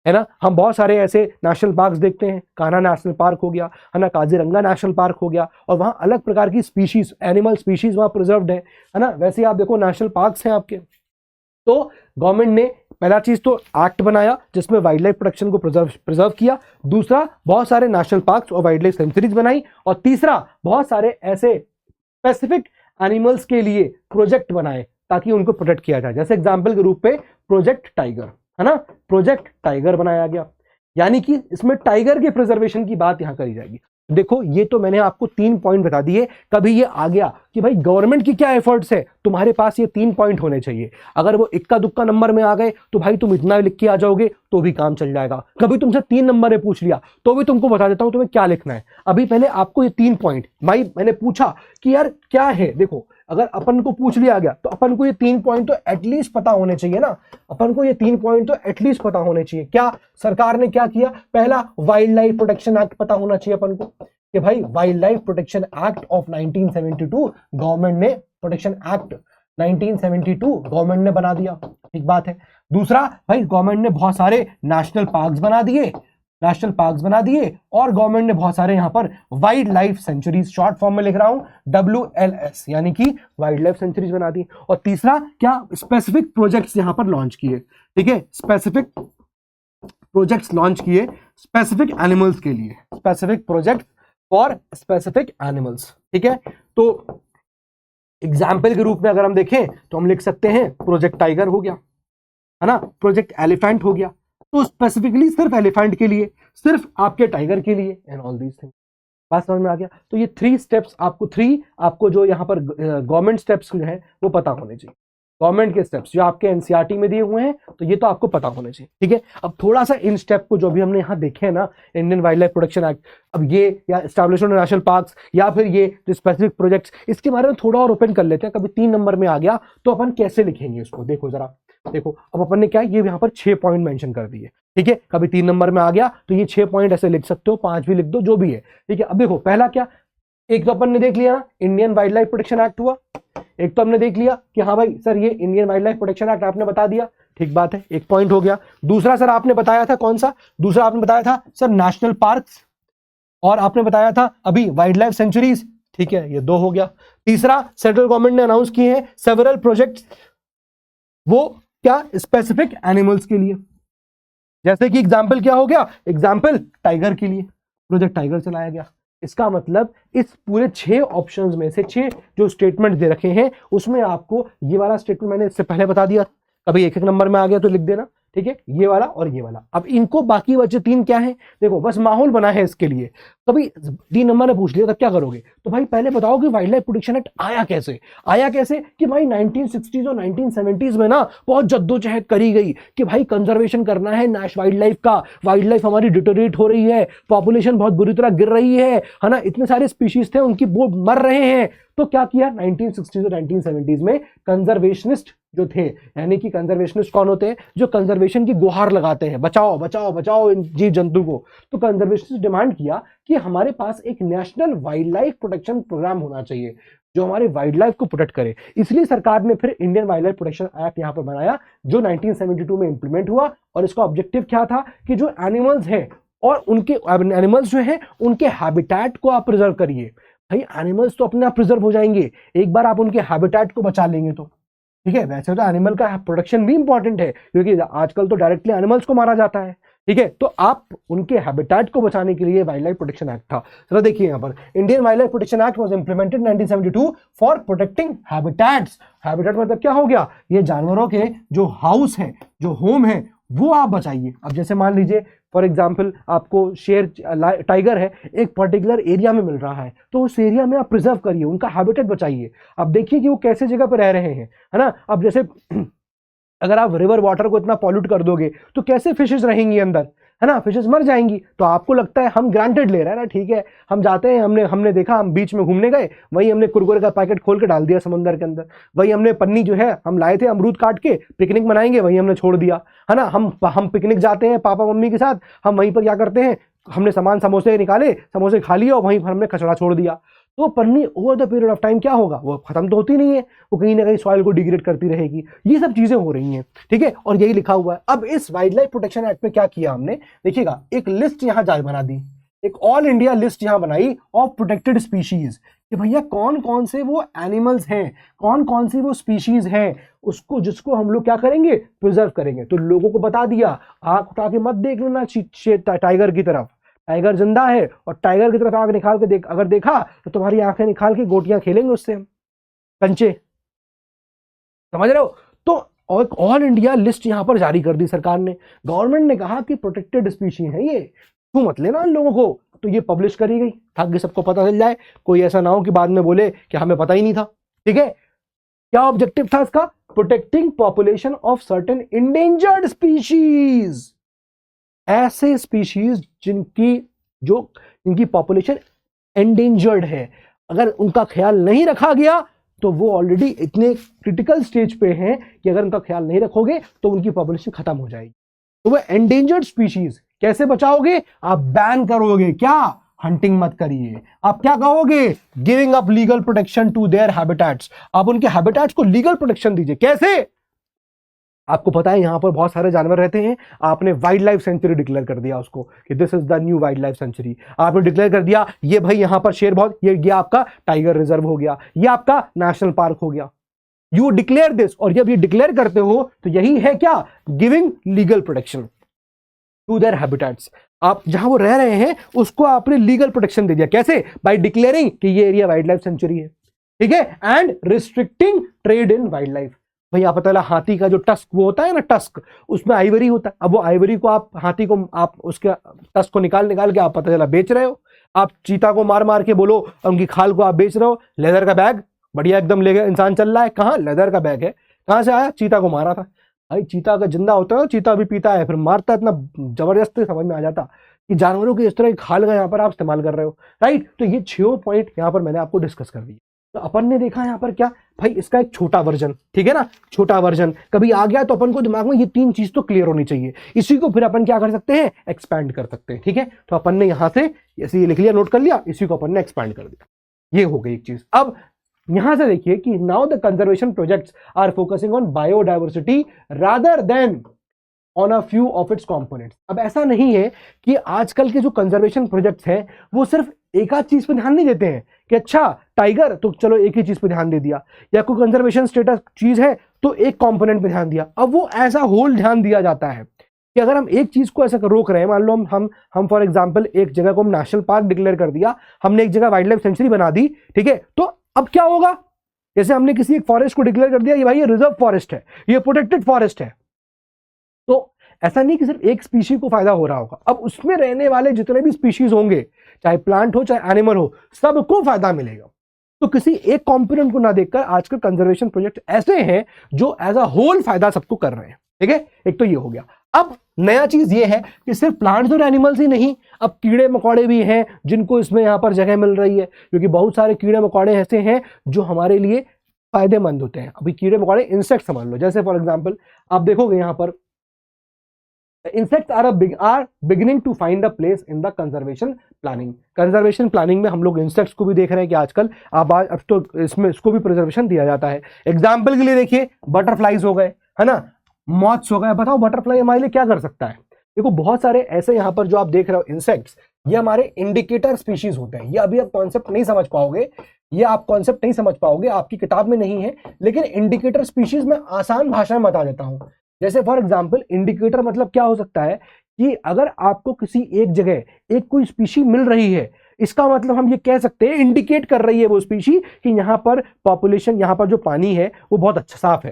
है ना। हम बहुत सारे ऐसे नेशनल पार्क्स देखते हैं, कान्हा नेशनल पार्क हो गया, है ना, काजीरंगा नेशनल पार्क हो गया, और वहां अलग प्रकार की स्पीशीज, एनिमल स्पीशीज वहां प्रिजर्व्ड है ना। वैसे आप देखो, नेशनल पार्क्स हैं आपके। तो गवर्नमेंट ने पहला चीज तो एक्ट बनाया जिसमें वाइल्ड लाइफ प्रोटेक्शन को प्रिजर्व किया। दूसरा, बहुत सारे नेशनल पार्क्स और वाइल्ड लाइफ सेंचुरीज बनाई। और तीसरा, बहुत सारे ऐसे स्पेसिफिक एनिमल्स के लिए प्रोजेक्ट बनाए ताकि उनको प्रोटेक्ट किया जाए। जैसे एग्जाम्पल के रूप में प्रोजेक्ट टाइगर, है ना, प्रोजेक्ट टाइगर बनाया गया, यानी कि इसमें टाइगर के प्रिजर्वेशन की बात यहां करी जाएगी। देखो, ये तो मैंने आपको 3 पॉइंट बता दिए। कभी ये आ गया कि भाई गवर्नमेंट की क्या एफर्ट्स है, तुम्हारे पास ये 3 पॉइंट होने चाहिए। अगर वो इक्का दुक्का नंबर में आ गए तो भाई तुम इतना लिख के आ जाओगे तो भी काम चल जाएगा। कभी तुमसे 3 नंबर में पूछ लिया तो भी तुमको बता देता हूं तुम्हें क्या लिखना है। अभी पहले आपको ये 3 पॉइंट, भाई मैंने पूछा कि यार क्या है, देखो अगर अपन को पूछ लिया गया तो अपन को ये 3 पॉइंट तो एटलीस्ट पता होने चाहिए ना, अपन को ये 3 पॉइंट तो एटलीस्ट पता होने चाहिए। क्या सरकार ने क्या किया? पहला, वाइल्ड लाइफ प्रोटेक्शन एक्ट पता होना चाहिए अपन को कि भाई wild life protection act of 1972 government ने, प्रोटेक्शन एक्ट 1972 गवर्नमेंट ने बना दिया, ठीक बात है। दूसरा, भाई गवर्नमेंट ने बहुत सारे नेशनल पार्क्स बना दिए, और गवर्नमेंट ने बहुत सारे यहां पर wild life sanctuaries, short form में लिख रहा हूं WLS, यानी कि वाइल्ड लाइफ सेंचुरीज बना दी। और तीसरा क्या, स्पेसिफिक प्रोजेक्ट्स यहां पर लॉन्च किए, ठीक है, स्पेसिफिक प्रोजेक्ट्स लॉन्च किए स्पेसिफिक एनिमल्स के लिए, specific project for specific animals, ठीक है। तो एग्जाम्पल के रूप में अगर हम देखें तो हम लिख सकते हैं प्रोजेक्ट टाइगर हो गया, है ना, प्रोजेक्ट एलिफेंट हो गया, तो स्पेसिफिकली सिर्फ एलिफेंट के लिए, सिर्फ आपके टाइगर के लिए, एंड ऑल दीज थिंग्स। बात समझ में आ गया? तो ये 3 स्टेप्स आपको जो यहाँ पर गवर्नमेंट स्टेप्स जो है वो पता होने चाहिए, गवर्नमेंट के स्टेप्स जो आपके एनसीईआरटी में दिए हुए हैं, तो ये तो आपको पता होने चाहिए। ठीक है, अब थोड़ा सा इन स्टेप को जो भी हमने यहाँ देखे हैं ना, Indian wild life protection act, अब ये या एस्टैब्लिशमेंट ऑफ नेशनल पार्क्स या फिर ये जो स्पेसिफिक प्रोजेक्ट्स, इसके बारे में थोड़ा और ओपन कर लेते हैं। कभी 3 नंबर में आ गया तो अपन कैसे लिखेंगे इसको, देखो जरा, देखो अब अपन ने क्या ये यहाँ पर 6 पॉइंट मेंशन कर दिए। ठीक है, कभी 3 नंबर में आ गया तो ये 6 पॉइंट ऐसे लिख सकते हो, 5 भी लिख दो, जो भी है। ठीक है, अब देखो पहला क्या, एक तो अपन ने देख लिया Indian wild life protection act हुआ, एक तो हमने देख लिया कि हाँ भाई सर ये Indian wild life protection act आपने बता दिया, ठीक बात है, एक पॉइंट हो गया। दूसरा सर आपने बताया था कौन सा, दूसरा आपने बताया था सर नेशनल पार्क्स, और आपने बताया था अभी वाइल्ड लाइफ सेंचुरीज, ठीक है, ये 2 हो गया। तीसरा सेंट्रल गवर्नमेंट ने अनाउंस किए हैं सेवरल प्रोजेक्ट्स, वो क्या, स्पेसिफिक एनिमल्स के लिए, जैसे कि एग्जाम्पल क्या हो गया, एग्जाम्पल टाइगर के लिए प्रोजेक्ट टाइगर चलाया गया। इसका मतलब इस पूरे 6 ऑप्शंस में से 6 जो स्टेटमेंट दे रखे हैं उसमें आपको ये वाला स्टेटमेंट मैंने इससे पहले बता दिया, कभी 1-1 नंबर में आ गया तो लिख देना। ठीक है, ये वाला और ये वाला। अब इनको बाकी बचे 3 क्या है, देखो बस माहौल बना है इसके लिए। कभी 3 नंबर ने पूछ लिया तब क्या करोगे, तो भाई पहले बताओ कि वाइल्ड लाइफ प्रोटेक्शन एक्ट आया कैसे, आया कैसे कि भाई 1960s और 1970s में ना बहुत जद्दोजहद करी गई कि भाई कंजर्वेशन करना है वाइल्ड लाइफ का, वाइल्ड लाइफ हमारी डिटोरेट हो रही है, पॉपुलेशन बहुत बुरी तरह गिर रही है ना, इतने सारे स्पीशीज थे उनकी वो मर रहे हैं। तो क्या किया 1960s और 1970s में कंजर्वेशनिस्ट जो थे, यानी कि कंजर्वेशनिस्ट कौन होते हैं, जो कंजर्वेशन की गुहार लगाते हैं, बचाओ बचाओ बचाओ इन जीव जंतु को, तो कंजर्वेशनिस्ट डिमांड किया कि हमारे पास एक national wildlife protection program होना चाहिए जो हमारे वाइल्ड लाइफ को प्रोटेक्ट करे। इसलिए सरकार ने फिर Indian wild life protection act यहां पर बनाया जो 1972 में इंप्लीमेंट हुआ, और इसका ऑब्जेक्टिव क्या था कि जो एनिमल्स हैं और उनके एनिमल्स जो है उनके हैबिटेट को आप प्रिजर्व करिए। भाई एनिमल्स तो अपने आप प्रिजर्व हो जाएंगे एक बार आप उनके हैबिटेट को बचा लेंगे तो। ठीक है, वैसे तो एनिमल का प्रोटेक्शन भी इंपॉर्टेंट है क्योंकि आजकल तो डायरेक्टली एनिमल्स को मारा जाता है। ठीक है, तो आप उनके हैबिटेट को बचाने के लिए वाइल्ड लाइफ प्रोटेक्शन एक्ट था। जरा देखिए यहां पर, Indian wild life protection act was implemented 1972 for protecting habitats. Habitat मतलब क्या हो गया, ये जानवरों के जो हाउस है, जो होम है, वो आप बचाइए। अब जैसे मान लीजिए फॉर एग्जाम्पल आपको शेर टाइगर है एक पर्टिकुलर एरिया में मिल रहा है, तो उस एरिया में आप प्रिजर्व करिए, उनका हैबिटेट बचाइए। अब देखिए कि वो कैसे जगह पर रह रहे हैं, है ना। अब जैसे अगर आप रिवर वाटर को इतना पॉल्यूट कर दोगे तो कैसे फिशेस रहेंगी अंदर, है ना, फिशेस मर जाएंगी। तो आपको लगता है हम ग्रांटेड ले रहे हैं ना, ठीक है, हम जाते हैं, हमने देखा, हम बीच में घूमने गए, वही हमने कुरकुरे का पैकेट खोल के डाल दिया समंदर के अंदर, वही हमने पन्नी जो है हम लाए थे अमरूद काट के पिकनिक मनाएंगे, वही हमने छोड़ दिया, है ना। हम पिकनिक जाते हैं पापा मम्मी के साथ, हम वहीं पर क्या करते हैं, हमने सामान समोसे निकाले, समोसे खा लिए और वहीं पर हमने कचरा छोड़ दिया। तो पन्नी over the period of time क्या होगा, वो खत्म तो होती नहीं है, वो कहीं ना कहीं सॉइल को डिग्रेड करती रहेगी। ये सब चीजें हो रही हैं, ठीक है, और यही लिखा हुआ है। अब इस वाइल्ड लाइफ प्रोटेक्शन एक्ट में क्या किया हमने, देखिएगा एक लिस्ट यहां जारी बना दी, एक ऑल इंडिया लिस्ट यहां बनाई ऑफ प्रोटेक्टेड स्पीशीज, कि भैया कौन कौन से वो एनिमल्स हैं, कौन कौन सी वो स्पीशीज हैं, उसको जिसको हम लोग क्या करेंगे, प्रिजर्व करेंगे। तो लोगों को बता दिया, आंख उठा के मत देख लेना टाइगर की तरफ, टाइगर जिंदा है और टाइगर की तरफ आंख निकाल के देख, अगर देखा तो तुम्हारी आंखें निकाल के गोटियां खेलेंगे उससे हम कंचे, समझ रहे हो। तो ऑल इंडिया लिस्ट यहां पर जारी कर दी सरकार ने। गवर्नमेंट ने कहा कि प्रोटेक्टेड स्पीशीज है ये, तू मत लेना इन लोगों को, तो ये पब्लिश करी गई ताकि सबको पता चल जाए, कोई ऐसा ना हो कि बाद में बोले कि हमें पता ही नहीं था। ठीक है, क्या ऑब्जेक्टिव था इसका, protecting population of certain endangered species, ऐसे स्पीशीज जिनकी पॉपुलेशन एंडेंजर्ड है, अगर उनका ख्याल नहीं रखा गया तो वो ऑलरेडी इतने क्रिटिकल स्टेज पे हैं कि अगर उनका ख्याल नहीं रखोगे तो उनकी पॉपुलेशन खत्म हो जाएगी। तो वो एंडेंजर्ड स्पीशीज कैसे बचाओगे, आप बैन करोगे, क्या, हंटिंग मत करिए। आप क्या कहोगे, giving up legal protection to their habitats, आप उनके हैबिटेट्स को लीगल प्रोटेक्शन दीजिए। कैसे, आपको पता है यहां पर बहुत सारे जानवर रहते हैं, आपने वाइल्ड लाइफ सेंचुरी डिक्लेयर कर दिया उसको कि this is the new wild life sanctuary, आपने डिक्लेयर कर दिया ये भाई यहां पर शेर बहुत, ये आपका टाइगर रिजर्व हो गया, ये आपका नेशनल पार्क हो गया, यू डिक्लेयर दिस। और जब ये डिक्लेयर करते हो तो यही है क्या, giving legal protection to their habitats, आप जहां वो रह रहे हैं उसको आपने लीगल प्रोटेक्शन दे दिया। कैसे, बाय डिक्लेयरिंग कि ये एरिया वाइल्ड लाइफ सेंचुरी है, ठीक है, and restricting trade in wild life. भाई आप पता चला हाथी का जो टस्क वो होता है ना, टस्क, उसमें आइवरी होता है, अब वो आइवरी को आप हाथी को आप उसके टस्क को निकाल के आप पता चला बेच रहे हो, आप चीता को मार मार के बोलो उनकी खाल को आप बेच रहे हो, लेदर का बैग बढ़िया एकदम ले गए, इंसान चल रहा है, कहाँ लेदर का बैग है, कहाँ से आया, चीता को मारा था। भाई चीता का जिंदा होता है, चीता भी पीता है, फिर मारता है, इतना जबरदस्त समझ में आ जाता कि जानवरों की इस तरह की खाल का यहाँ पर आप इस्तेमाल कर रहे हो, राइट। तो ये 6 पॉइंट यहाँ पर मैंने आपको डिस्कस कर दिया। तो अपन ने देखा यहाँ पर क्या भाई, इसका एक छोटा वर्जन, ठीक है ना, छोटा वर्जन कभी आ गया तो अपन को दिमाग में ये 3 चीज तो क्लियर होनी चाहिए, इसी को फिर अपन क्या कर सकते हैं, एक्सपैंड कर सकते हैं, ठीक है। तो अपन ने यहां से ऐसे लिख लिया, नोट कर लिया, इसी को अपन ने एक्सपैंड कर दिया, ये हो गई एक चीज। अब यहां से देखिए कि now the conservation projects are focusing on biodiversity rather than on a few of its components. अब ऐसा नहीं है कि आजकल के जो कंजर्वेशन प्रोजेक्ट्स हैं वो सिर्फ एक आध चीज पर ध्यान नहीं देते हैं कि अच्छा टाइगर तो चलो एक ही चीज पर ध्यान दे दिया, या कोई कंजर्वेशन स्टेटस चीज है तो एक कंपोनेंट पे ध्यान दिया। अब वो ऐसा होल ध्यान दिया जाता है कि अगर हम एक चीज को ऐसा रोक रहे हैं, मान लो हम फॉर एग्जांपल एक जगह को हम नेशनल पार्क डिक्लेयर कर दिया, हमने एक जगह वाइल्ड लाइफ सेंचुरी बना दी, ठीक है, तो अब क्या होगा, जैसे हमने किसी एक फॉरेस्ट को डिक्लेयर कर दिया ये भाई ये रिजर्व फॉरेस्ट है, ये प्रोटेक्टेड फॉरेस्ट है, तो ऐसा नहीं कि सिर्फ एक स्पीशीज को फायदा हो रहा होगा, अब उसमें रहने वाले जितने भी स्पीशीज होंगे, चाहे प्लांट हो चाहे एनिमल हो, सबको फायदा मिलेगा। तो किसी एक कंपोनेंट को ना देखकर आजकल कंजर्वेशन प्रोजेक्ट ऐसे हैं जो एज अ होल फायदा सबको कर रहे हैं, ठीक है। एक तो ये हो गया। अब नया चीज ये है कि सिर्फ प्लांट्स और एनिमल्स ही नहीं, अब कीड़े मकोड़े भी हैं जिनको इसमें यहां पर जगह मिल रही है, क्योंकि बहुत सारे कीड़े मकोड़े ऐसे हैं जो हमारे लिए फायदेमंद होते हैं। अभी कीड़े मकोड़े इंसेक्ट समझ लो, जैसे फॉर एग्जाम्पल आप देखोगे यहां पर insects are beginning to find a place in the conservation planning। Conservation planning में हम लोग इंसेक्ट्स को भी देख रहे हैं कि आजकल अब तो इसमें इसको भी प्रिजर्वेशन दिया जाता है। एग्जाम्पल के लिए देखिए बटरफ्लाईज हो गए, है ना, मॉथ्स हो गए। बताओ बटरफ्लाई हमारे लिए क्या कर सकता है। देखो बहुत सारे ऐसे यहां पर जो आप देख रहे हो इंसेक्ट्स, ये हमारे इंडिकेटर स्पीशीज होते हैं। ये अभी आप कॉन्सेप्ट नहीं समझ पाओगे, ये आप कॉन्सेप्ट नहीं समझ पाओगे, आपकी किताब में नहीं है, लेकिन इंडिकेटर स्पीशीज में आसान भाषा में बता देता हूं। जैसे फॉर एग्जाम्पल इंडिकेटर मतलब क्या हो सकता है कि अगर आपको किसी एक जगह एक कोई स्पीशी मिल रही है, इसका मतलब हम ये कह सकते हैं इंडिकेट कर रही है वो स्पीशी कि यहां पर पॉपुलेशन, यहां पर जो पानी है वो बहुत अच्छा साफ है।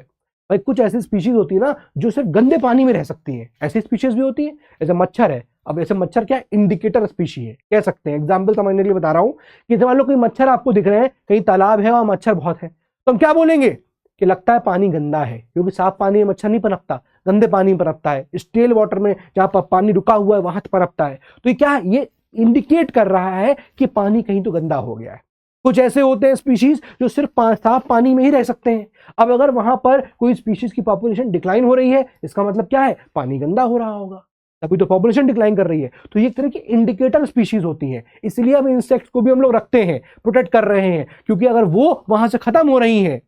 भाई कुछ ऐसी स्पीशीज होती है ना जो सिर्फ गंदे पानी में रह सकती हैं, ऐसी स्पीशीज भी होती है। जैसे मच्छर है, अब ऐसे मच्छर क्या इंडिकेटर स्पीशी है कह सकते हैं। एग्जाम्पल समझने के लिए बता रहा हूं कि मान लो कोई मच्छर आपको दिख रहे हैं, कहीं तालाब है और मच्छर बहुत है, तो हम क्या बोलेंगे कि लगता है पानी गंदा है, क्योंकि साफ पानी में मच्छर नहीं पनपता, गंदे पानी में पनपता है। स्टेल वाटर में जहां पर पानी रुका हुआ है वहां पनपता है। तो ये क्या, ये इंडिकेट कर रहा है कि पानी कहीं तो गंदा हो गया है। कुछ ऐसे होते हैं स्पीशीज जो सिर्फ साफ पानी में ही रह सकते हैं। अब अगर वहां पर कोई स्पीशीज की पॉपुलेशन डिक्लाइन हो रही है, इसका मतलब क्या है, पानी गंदा हो रहा होगा, तभी तो पॉपुलेशन डिक्लाइन कर रही है। तो ये एक तरह की इंडिकेटर स्पीशीज होती हैं। इसलिए अब इंसेक्ट्स को भी हम लोग रखते हैं, प्रोटेक्ट कर रहे हैं, क्योंकि अगर वो वहां से खत्म हो रही हैं,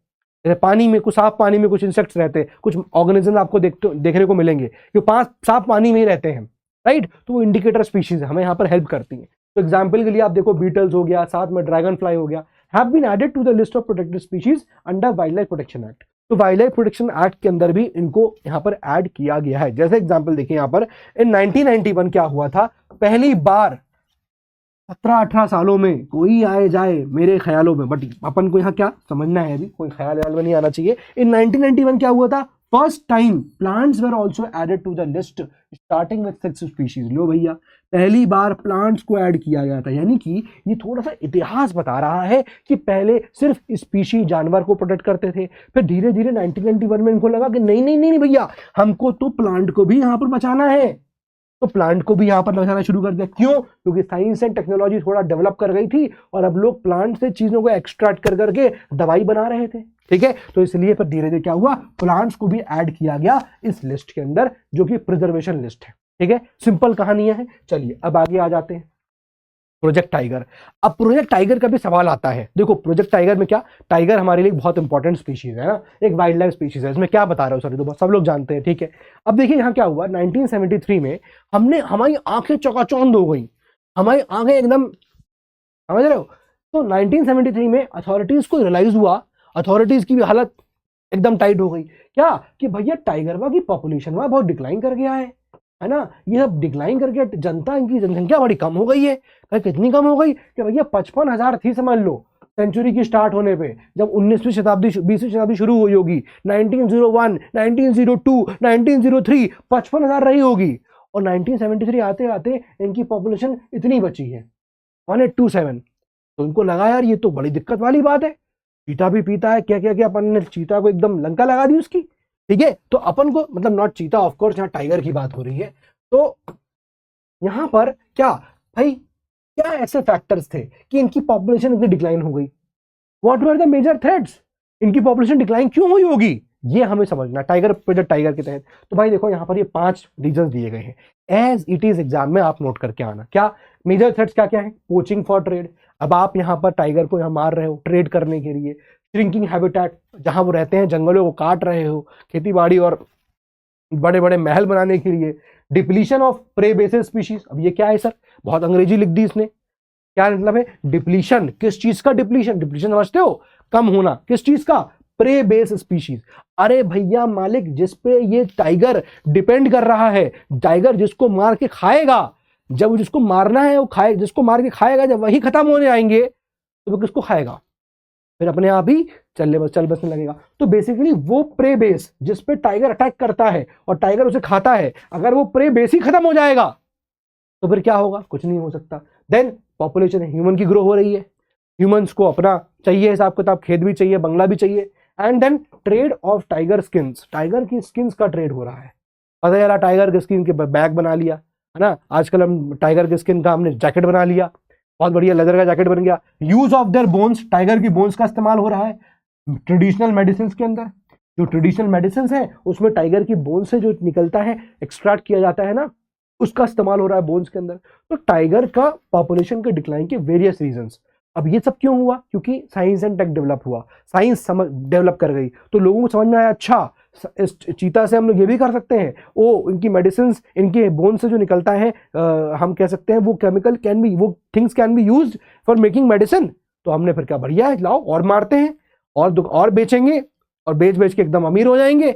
जैसे पानी में कुछ साफ पानी में कुछ इंसेक्ट्स रहते हैं, कुछ ऑर्गेनिज्म आपको देखने को मिलेंगे जो साफ पानी में ही रहते हैं, राइट, तो वो इंडिकेटर स्पीशीज हमें यहाँ पर हेल्प करती हैं। तो एग्जाम्पल के लिए आप देखो बीटल्स हो गया, साथ में ड्रैगन फ्लाई हो गया, have been added to the list of protected species under wildlife protection act. तो वाइल्ड लाइफ प्रोटेक्शन एक्ट के अंदर भी इनको यहाँ पर ऐड किया गया है। जैसे एग्जाम्पल देखिए यहाँ पर इन 1991 क्या हुआ था, पहली बार 17-18 सालों में कोई आए जाए मेरे ख्यालों में, बट अपन को यहाँ क्या समझना है, अभी कोई ख्याल में नहीं आना चाहिए। इन 1991 क्या हुआ था, first time plants were also added to the list starting with 6 species. लो भैया, पहली बार प्लांट्स को ऐड किया गया था, यानी कि ये थोड़ा सा इतिहास बता रहा है कि पहले सिर्फ स्पीशी जानवर को प्रोटेक्ट करते थे, फिर धीरे धीरे 1991 में इनको लगा कि नहीं नहीं नहीं भैया, हमको तो प्लांट को भी यहाँ पर बचाना है, तो प्लांट को भी यहां पर लगाना शुरू कर दिया। क्यों, क्योंकि साइंस एंड टेक्नोलॉजी थोड़ा डेवलप कर गई थी और अब लोग प्लांट से चीजों को एक्सट्रैक्ट कर करके दवाई बना रहे थे, ठीक है। तो इसलिए फिर धीरे धीरे क्या हुआ, प्लांट्स को भी ऐड किया गया इस लिस्ट के अंदर, जो कि प्रिजर्वेशन लिस्ट है, ठीक है। सिंपल कहानियां हैं। चलिए अब आगे आ जाते हैं, प्रोजेक्ट टाइगर। अब प्रोजेक्ट टाइगर का भी सवाल आता है। देखो प्रोजेक्ट टाइगर में क्या, टाइगर हमारे लिए बहुत इंपॉर्टेंट स्पीशीज है ना, एक वाइल्ड लाइफ स्पीशीज है। इसमें क्या बता रहे हो सर, तो सब लोग जानते हैं, ठीक है। अब देखिए यहाँ क्या हुआ, 1973 में हमारी आंखें चकाचौंध हो गई, हमारी आंखें एकदम, समझ रहे हो। तो 1973 में अथॉरिटीज को रियलाइज हुआ, अथॉरिटीज की भी हालत एकदम टाइट हो गई, क्या कि भैया टाइगर की पॉपुलेशन वहां बहुत डिक्लाइन कर गया है ना। ये सब डिक्लाइन करके जनता, इनकी जनसंख्या बड़ी कम हो गई है। कितनी कम हो गई कि भैया 55,000 थी समझ लो सेंचुरी की स्टार्ट होने पे, जब 19वीं शताब्दी 20वीं शताब्दी शुरू हुई होगी, 1901, 1902, 1903 55,000 रही होगी, और 1973 आते आते इनकी पॉपुलेशन इतनी बची है। 1827। तो उनको लगा यार ये तो बड़ी दिक्कत वाली बात है, चीता भी पीता है, क्या क्या क्या, अपन ने चीता को एकदम लंका लगा दी उसकी। ठीक है, तो अपन को मतलब नॉट चीता ऑफ कोर्स, यहाँ टाइगर की बात हो रही है। तो यहां पर क्या भाई, क्या ऐसे फैक्टर्स थे कि इनकी पॉपुलेशन इतनी डिक्लाइन हो गई? What were the major threats? इनकी पॉपुलेशन डिक्लाइन क्यों हुई होगी, ये हमें समझना टाइगर प्रोजेक्ट टाइगर के तहत। तो भाई देखो यहाँ पर ये 5 रीजन दिए गए हैं, एज इट इज एग्जाम में आप नोट करके आना। क्या मेजर थ्रेट्स क्या क्या है? पोचिंग फॉर ट्रेड, अब आप यहाँ पर टाइगर को यहाँ मार रहे हो ट्रेड करने के लिए। श्रिंकिंग हैबिटेट, जहां वो रहते हैं जंगलों को काट रहे हो खेती बाड़ी और बड़े बड़े महल बनाने के लिए। Depletion of prey basis species, अब ये क्या है सर, बहुत अंग्रेजी लिख दी इसने, क्या मतलब है डिप्लीशन? किस चीज का डिप्लीशन? डिप्लीशन समझते हो, कम होना, किस चीज का? Prey base species. अरे भैया मालिक, जिसपे ये टाइगर डिपेंड कर रहा है, टाइगर जिसको मार के खाएगा, जब जिसको मारना है वो खाए, जिसको मार के खाएगा, जब वही खत्म होने आएंगे तो वो किसको खाएगा? फिर अपने आप ही चल बसने लगेगा। तो बेसिकली वो प्रे बेस जिस पे टाइगर अटैक करता है और टाइगर उसे खाता है, अगर वो प्रे बेस ही खत्म हो जाएगा तो फिर क्या होगा? कुछ नहीं हो सकता। देन पॉपुलेशन ह्यूमन की ग्रो हो रही है, ह्यूमंस को अपना चाहिए हिसाब किताब, खेत भी चाहिए, बंगला भी चाहिए। And then trade of tiger skins, tiger की स्किन्स का ट्रेड हो रहा है। पता चला टाइगर के स्किन के बैग बना लिया, है ना, आजकल हम टाइगर के स्किन का हमने जैकेट बना लिया, बहुत बढ़िया लेदर का जैकेट बन गया। Use of their bones, tiger की बोन्स का इस्तेमाल हो रहा है ट्रेडिशनल मेडिसिन के अंदर। जो ट्रेडिशनल मेडिसिन है उसमें टाइगर की बोन से जो निकलता है, एक्सट्रैक्ट किया जाता है ना, उसका इस्तेमाल हो रहा है बोन्स के अंदर। तो टाइगर का पॉपुलेशन के डिक्लाइन के वेरियस रीजंस। अब ये सब क्यों हुआ? क्योंकि साइंस एंड टेक डेवलप हुआ, साइंस समझ डेवलप कर गई, तो लोगों को समझ में आया अच्छा इस चीता से हम लोग ये भी कर सकते हैं, ओ इनकी मेडिसिन, इनके बोन से जो निकलता है हम कह सकते हैं वो केमिकल कैन बी, वो things can be used for making medicine. तो हमने फिर क्या, बढ़िया है, लाओ और मारते हैं और बेचेंगे, और बेच बेच के एकदम अमीर हो जाएंगे,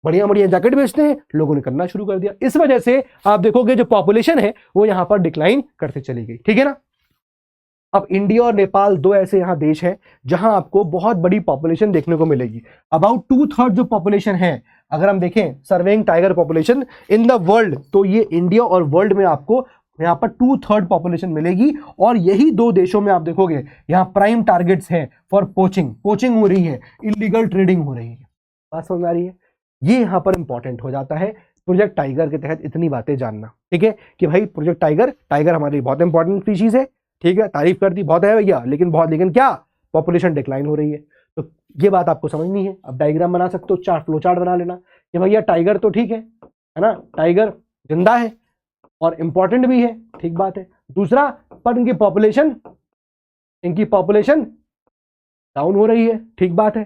बढ़िया बढ़िया जैकेट बेचते हैं। लोगों ने करना शुरू कर दिया, इस वजह से आप देखोगे जो पॉपुलेशन है वो यहां पर डिक्लाइन करते चली गई। ठीक है ना। अब इंडिया और नेपाल दो ऐसे यहां देश हैं जहां आपको बहुत बड़ी पॉपुलेशन देखने को मिलेगी। अबाउट 2/3 जो पॉपुलेशन है, अगर हम देखें surveying tiger population in the world, तो ये इंडिया और वर्ल्ड में आपको यहां पर 2/3 पॉपुलेशन मिलेगी। और यही दो देशों में आप देखोगे यहां प्राइम टारगेट्स हैं फॉर पोचिंग हो रही है, इलीगल ट्रेडिंग हो रही है। बात समझ आ रही है? ये यहां पर इंपॉर्टेंट हो जाता है प्रोजेक्ट टाइगर के तहत इतनी बातें जानना। ठीक है कि भाई प्रोजेक्ट टाइगर हमारे लिए बहुत इंपॉर्टेंट स्पीशीज है। ठीक है, तारीफ कर दी बहुत है भैया, लेकिन क्या, पॉपुलेशन डिक्लाइन हो रही है। तो ये बात आपको समझनी है। अब डायग्राम बना सकते हो, चार्ट, फ्लो चार्ट बना लेना कि भैया टाइगर तो ठीक है ना, टाइगर जिंदा है और इंपॉर्टेंट भी है, ठीक बात है। दूसरा, पर इनकी पॉपुलेशन डाउन हो रही है, ठीक बात है।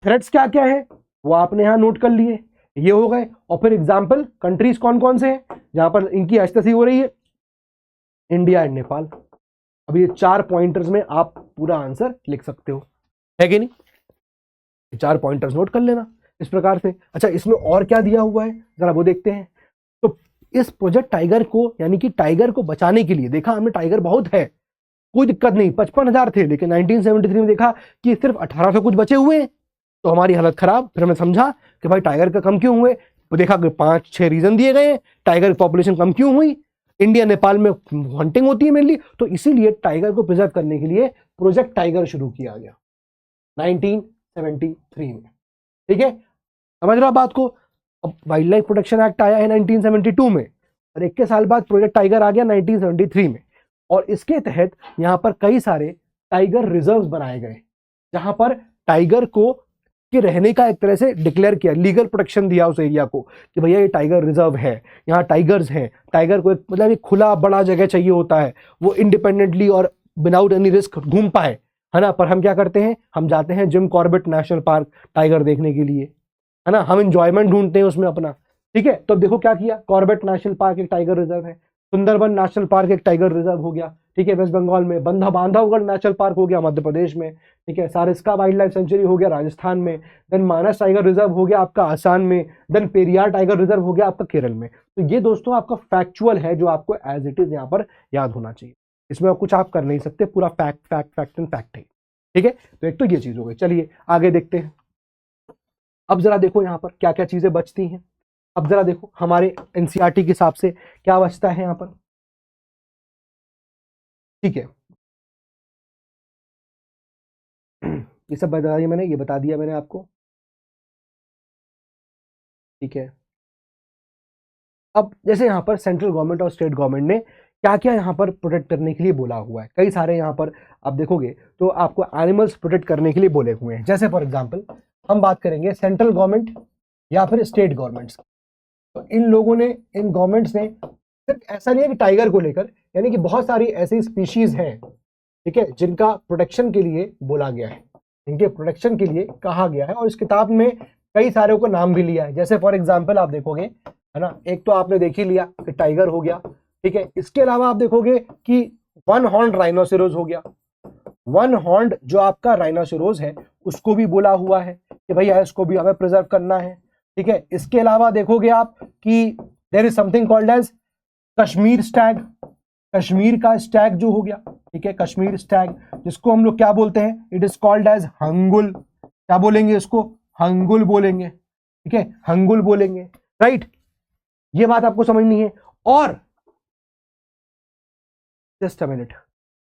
थ्रेट्स क्या क्या है वो आपने यहां नोट कर लिए, ये हो गए। और फिर एग्जाम्पल कंट्रीज कौन कौन से हैं जहां पर इनकी ऐसी हो रही है? India and Nepal. अब ये 4 पॉइंटर्स में आप पूरा आंसर लिख सकते हो, है कि नहीं? 4 पॉइंटर्स नोट कर लेना इस प्रकार से। अच्छा, इसमें और क्या दिया हुआ है जरा वो देखते हैं। तो इस प्रोजेक्ट टाइगर को, यानी कि टाइगर को बचाने के लिए, देखा हमने टाइगर बहुत है, कोई दिक्कत नहीं, 55,000 थे, लेकिन 1973 में देखा कि सिर्फ 1800 कुछ बचे हुए हैं, तो हमारी हालत खराब। फिर हमने समझा कि भाई टाइगर का कम क्यों हुए, तो देखा कि 5-6 रीजन दिए गए हैं टाइगर की पॉपुलेशन कम क्यों हुई। इंडिया नेपाल में हंटिंग होती है मेनली, तो इसीलिए टाइगर को प्रिजर्व करने के लिए प्रोजेक्ट टाइगर शुरू किया गया 1973 में। ठीक है, समझ रहा बात को? अब वाइल्ड लाइफ प्रोटेक्शन एक्ट आया है 1972 में, और 21 साल बाद प्रोजेक्ट टाइगर आ गया 1973 में। और इसके तहत यहां पर कई सारे टाइगर रिजर्व्स बनाए गए, जहां पर टाइगर को के रहने का एक तरह से डिक्लेयर किया, लीगल प्रोटेक्शन दिया उस एरिया को कि भैया ये टाइगर रिजर्व है, यहाँ टाइगर्स हैं। टाइगर को एक मतलब एक खुला बड़ा जगह चाहिए होता है, वो इंडिपेंडेंटली और विदाउट एनी रिस्क घूम पाए, है ना। पर हम क्या करते हैं, हम जाते हैं Jim Corbett national park tiger देखने के लिए, है ना, हम इंजॉयमेंट ढूंढते हैं उसमें अपना। ठीक है, तो देखो क्या किया, कॉर्बेट नेशनल पार्क एक टाइगर रिजर्व है, सुंदरबन नेशनल पार्क एक टाइगर रिजर्व हो गया, ठीक है, वेस्ट बंगाल में, बांधवगढ़ नेशनल पार्क हो गया मध्य प्रदेश में, ठीक है, सारिस्का वाइल्ड लाइफ सेंचुरी हो गया राजस्थान में, देन मानस टाइगर रिजर्व हो गया आपका आसाम में, देन पेरियार टाइगर रिजर्व हो गया आपका केरल में। तो ये दोस्तों आपका फैक्चुअल है जो आपको एज इट इज यहाँ पर याद होना चाहिए, इसमें कुछ आप कर नहीं सकते, पूरा फैक्ट एंड फैक्ट है। ठीक है, तो एक तो ये चीज हो गई। चलिए आगे देखते हैं। अब जरा देखो यहाँ पर क्या क्या चीजें बचती हैं। अब जरा देखो हमारे एनसीईआरटी के हिसाब से क्या बचता है यहाँ पर। ठीक है, ये सब बता दिया मैंने, ये बता दिया मैंने आपको। ठीक है, अब जैसे यहाँ पर सेंट्रल गवर्नमेंट और स्टेट गवर्नमेंट ने क्या क्या यहाँ पर प्रोटेक्ट करने के लिए बोला हुआ है, कई सारे यहाँ पर आप देखोगे तो आपको एनिमल्स प्रोटेक्ट करने के लिए बोले हुए हैं। जैसे फॉर एग्जांपल हम बात करेंगे सेंट्रल गवर्नमेंट या फिर स्टेट गवर्नमेंट्स, तो इन लोगों ने, इन गवर्नमेंट्स ने सिर्फ ऐसा नहीं है कि टाइगर को लेकर, यानी कि बहुत सारी ऐसी स्पीशीज हैं, ठीक है, जिनका प्रोटेक्शन के लिए बोला गया है, इनके प्रोटेक्शन के लिए कहा गया है, और इस किताब में कई सारे को नाम भी लिया है। जैसे फॉर एग्जांपल आप देखोगे, है ना, एक तो आपने देख ही लिया कि टाइगर हो गया, ठीक है, इसके अलावा आप देखोगे कि वन हॉर्न राइनोसेरोज हो गया। वन हॉर्न जो आपका राइनोसेरोज है उसको भी बोला हुआ है कि भैया इसको भी हमें प्रिजर्व करना है, ठीक है। इसके अलावा देखोगे आप कि there is something called as Kashmir stag, Kashmir का स्टैग जो हो गया, ठीक है, कश्मीर स्टैग, जिसको हम लोग क्या बोलते हैं, it is called as hangul. क्या बोलेंगे इसको, हंगुल बोलेंगे, ठीक है, हंगुल बोलेंगे, राइट। ये बात आपको समझनी है। और जस्ट अ मिनट,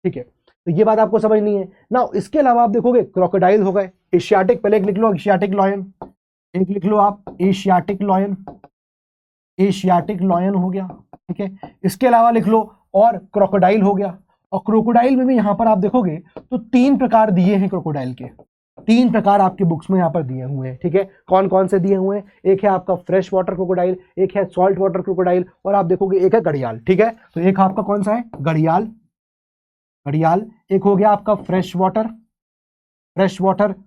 ठीक है, तो ये बात आपको समझनी है ना। इसके अलावा आप देखोगे क्रोकोडाइल हो गए, एशियाटिक, पहले एक लिख लो एशियाटिक लॉयन, एक लिख लो आप एशियाटिक लॉयन, एशियाटिक लॉयन हो गया, ठीक है। इसके अलावा लिख लो और क्रोकोडाइल हो गया। और क्रोकोडाइल में भी यहां पर आप देखोगे तो 3 प्रकार दिए हैं क्रोकोडाइल के, 3 प्रकार आपके बुक्स में यहां पर दिए हुए हैं, ठीक है। कौन कौन से दिए हुए हैं, एक है आपका फ्रेश वाटर क्रोकोडाइल, एक है सॉल्ट वाटर क्रोकोडाइल, और आप देखोगे एक है घड़ियाल, ठीक है। तो एक आपका कौन सा है, घड़ियाल, घड़ियाल, एक हो गया आपका फ्रेश वाटर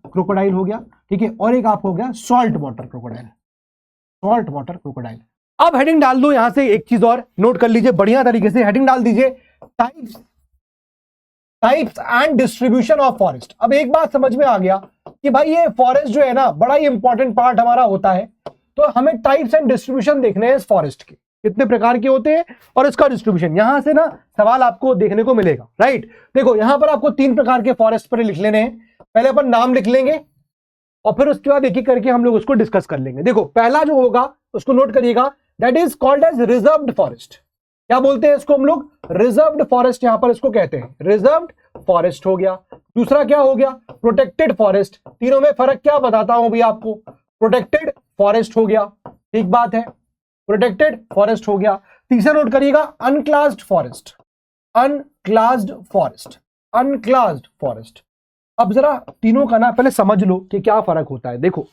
क्रोकोडाइल हो गया, ठीक है, और एक आपको हो गया salt water crocodile, salt water crocodile. अब हेडिंग डाल दो यहां से, एक चीज और नोट कर लीजिए बढ़िया तरीके से, हेडिंग डाल दीजिए types and distribution of forest. अब एक बात समझ में आ गया कि भाई ये फॉरेस्ट जो है ना बड़ा ही इंपॉर्टेंट पार्ट हमारा होता है, तो हमें टाइप्स एंड डिस्ट्रीब्यूशन देखने हैं इस फॉरेस्ट के, कितने प्रकार के होते हैं और इसका डिस्ट्रीब्यूशन। यहां से ना सवाल आपको देखने को मिलेगा, राइट। देखो यहां पर आपको 3 प्रकार के फॉरेस्ट पर लिख लेने हैं। पहले अपन नाम लिख लेंगे और फिर उसके बाद एक एक करके हम लोग उसको डिस्कस कर लेंगे। देखो पहला जो होगा उसको नोट करिएगा, that is called as reserved forest. क्या बोलते हैं इसको हम लोग, रिजर्व्ड फॉरेस्ट यहां पर इसको कहते हैं, रिजर्व्ड फॉरेस्ट हो गया। दूसरा क्या हो गया, प्रोटेक्टेड फॉरेस्ट। तीनों में फर्क क्या बताता हूं भी आपको, प्रोटेक्टेड फॉरेस्ट हो गया, ठीक बात है, प्रोटेक्टेड फॉरेस्ट हो गया। तीसरा नोट करिएगा अनक्लास्ड फॉरेस्ट, अनक्लास्ड फॉरेस्ट, अनक्लास्ड फॉरेस्ट। अब जरा तीनों का ना पहले समझ लो कि क्या फर्क होता है। देखो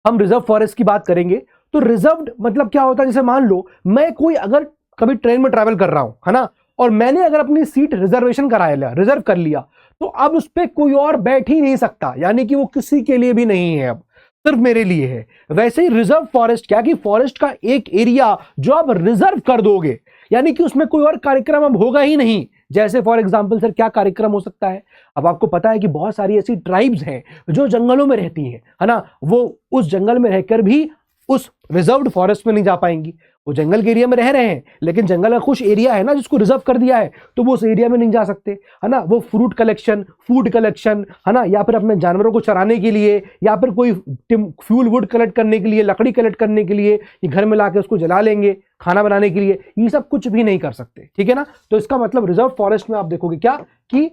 हम रिजर्व फॉरेस्ट की बात करेंगे तो रिजर्व्ड मतलब क्या होता है, जैसे मान लो मैं कोई अगर कभी ट्रेन में ट्रैवल कर रहा हूं, है ना, और मैंने अगर अपनी सीट रिजर्वेशन कराया लिया, रिजर्व कर लिया, तो अब उस पर कोई और बैठ ही नहीं सकता, यानी कि वो किसी के लिए भी नहीं है, अब सिर्फ मेरे लिए है। वैसे ही रिजर्व फॉरेस्ट क्या कि फॉरेस्ट का एक एरिया जो आप रिजर्व कर दोगे, यानी कि उसमें कोई और कार्यक्रम अब होगा ही नहीं। जैसे फॉर एग्जांपल सर क्या कार्यक्रम हो सकता है, अब आपको पता है कि बहुत सारी ऐसी ट्राइब्स हैं जो जंगलों में रहती हैं, है ना, वो उस जंगल में रहकर भी उस रिजर्व्ड फॉरेस्ट में नहीं जा पाएंगी। वो जंगल के एरिया में रह रहे हैं लेकिन जंगल का कुछ एरिया है ना जिसको रिजर्व कर दिया है, तो वो उस एरिया में नहीं जा सकते, है ना। वो फ्रूट कलेक्शन, फूड कलेक्शन, है ना, या फिर अपने जानवरों को चराने के लिए, या फिर कोई फ्यूल वुड कलेक्ट करने के लिए, लकड़ी कलेक्ट करने के लिए, ये घर में लाके उसको जला लेंगे खाना बनाने के लिए, ये सब कुछ भी नहीं कर सकते, ठीक है ना। तो इसका मतलब रिजर्व फॉरेस्ट में आप देखोगे क्या कि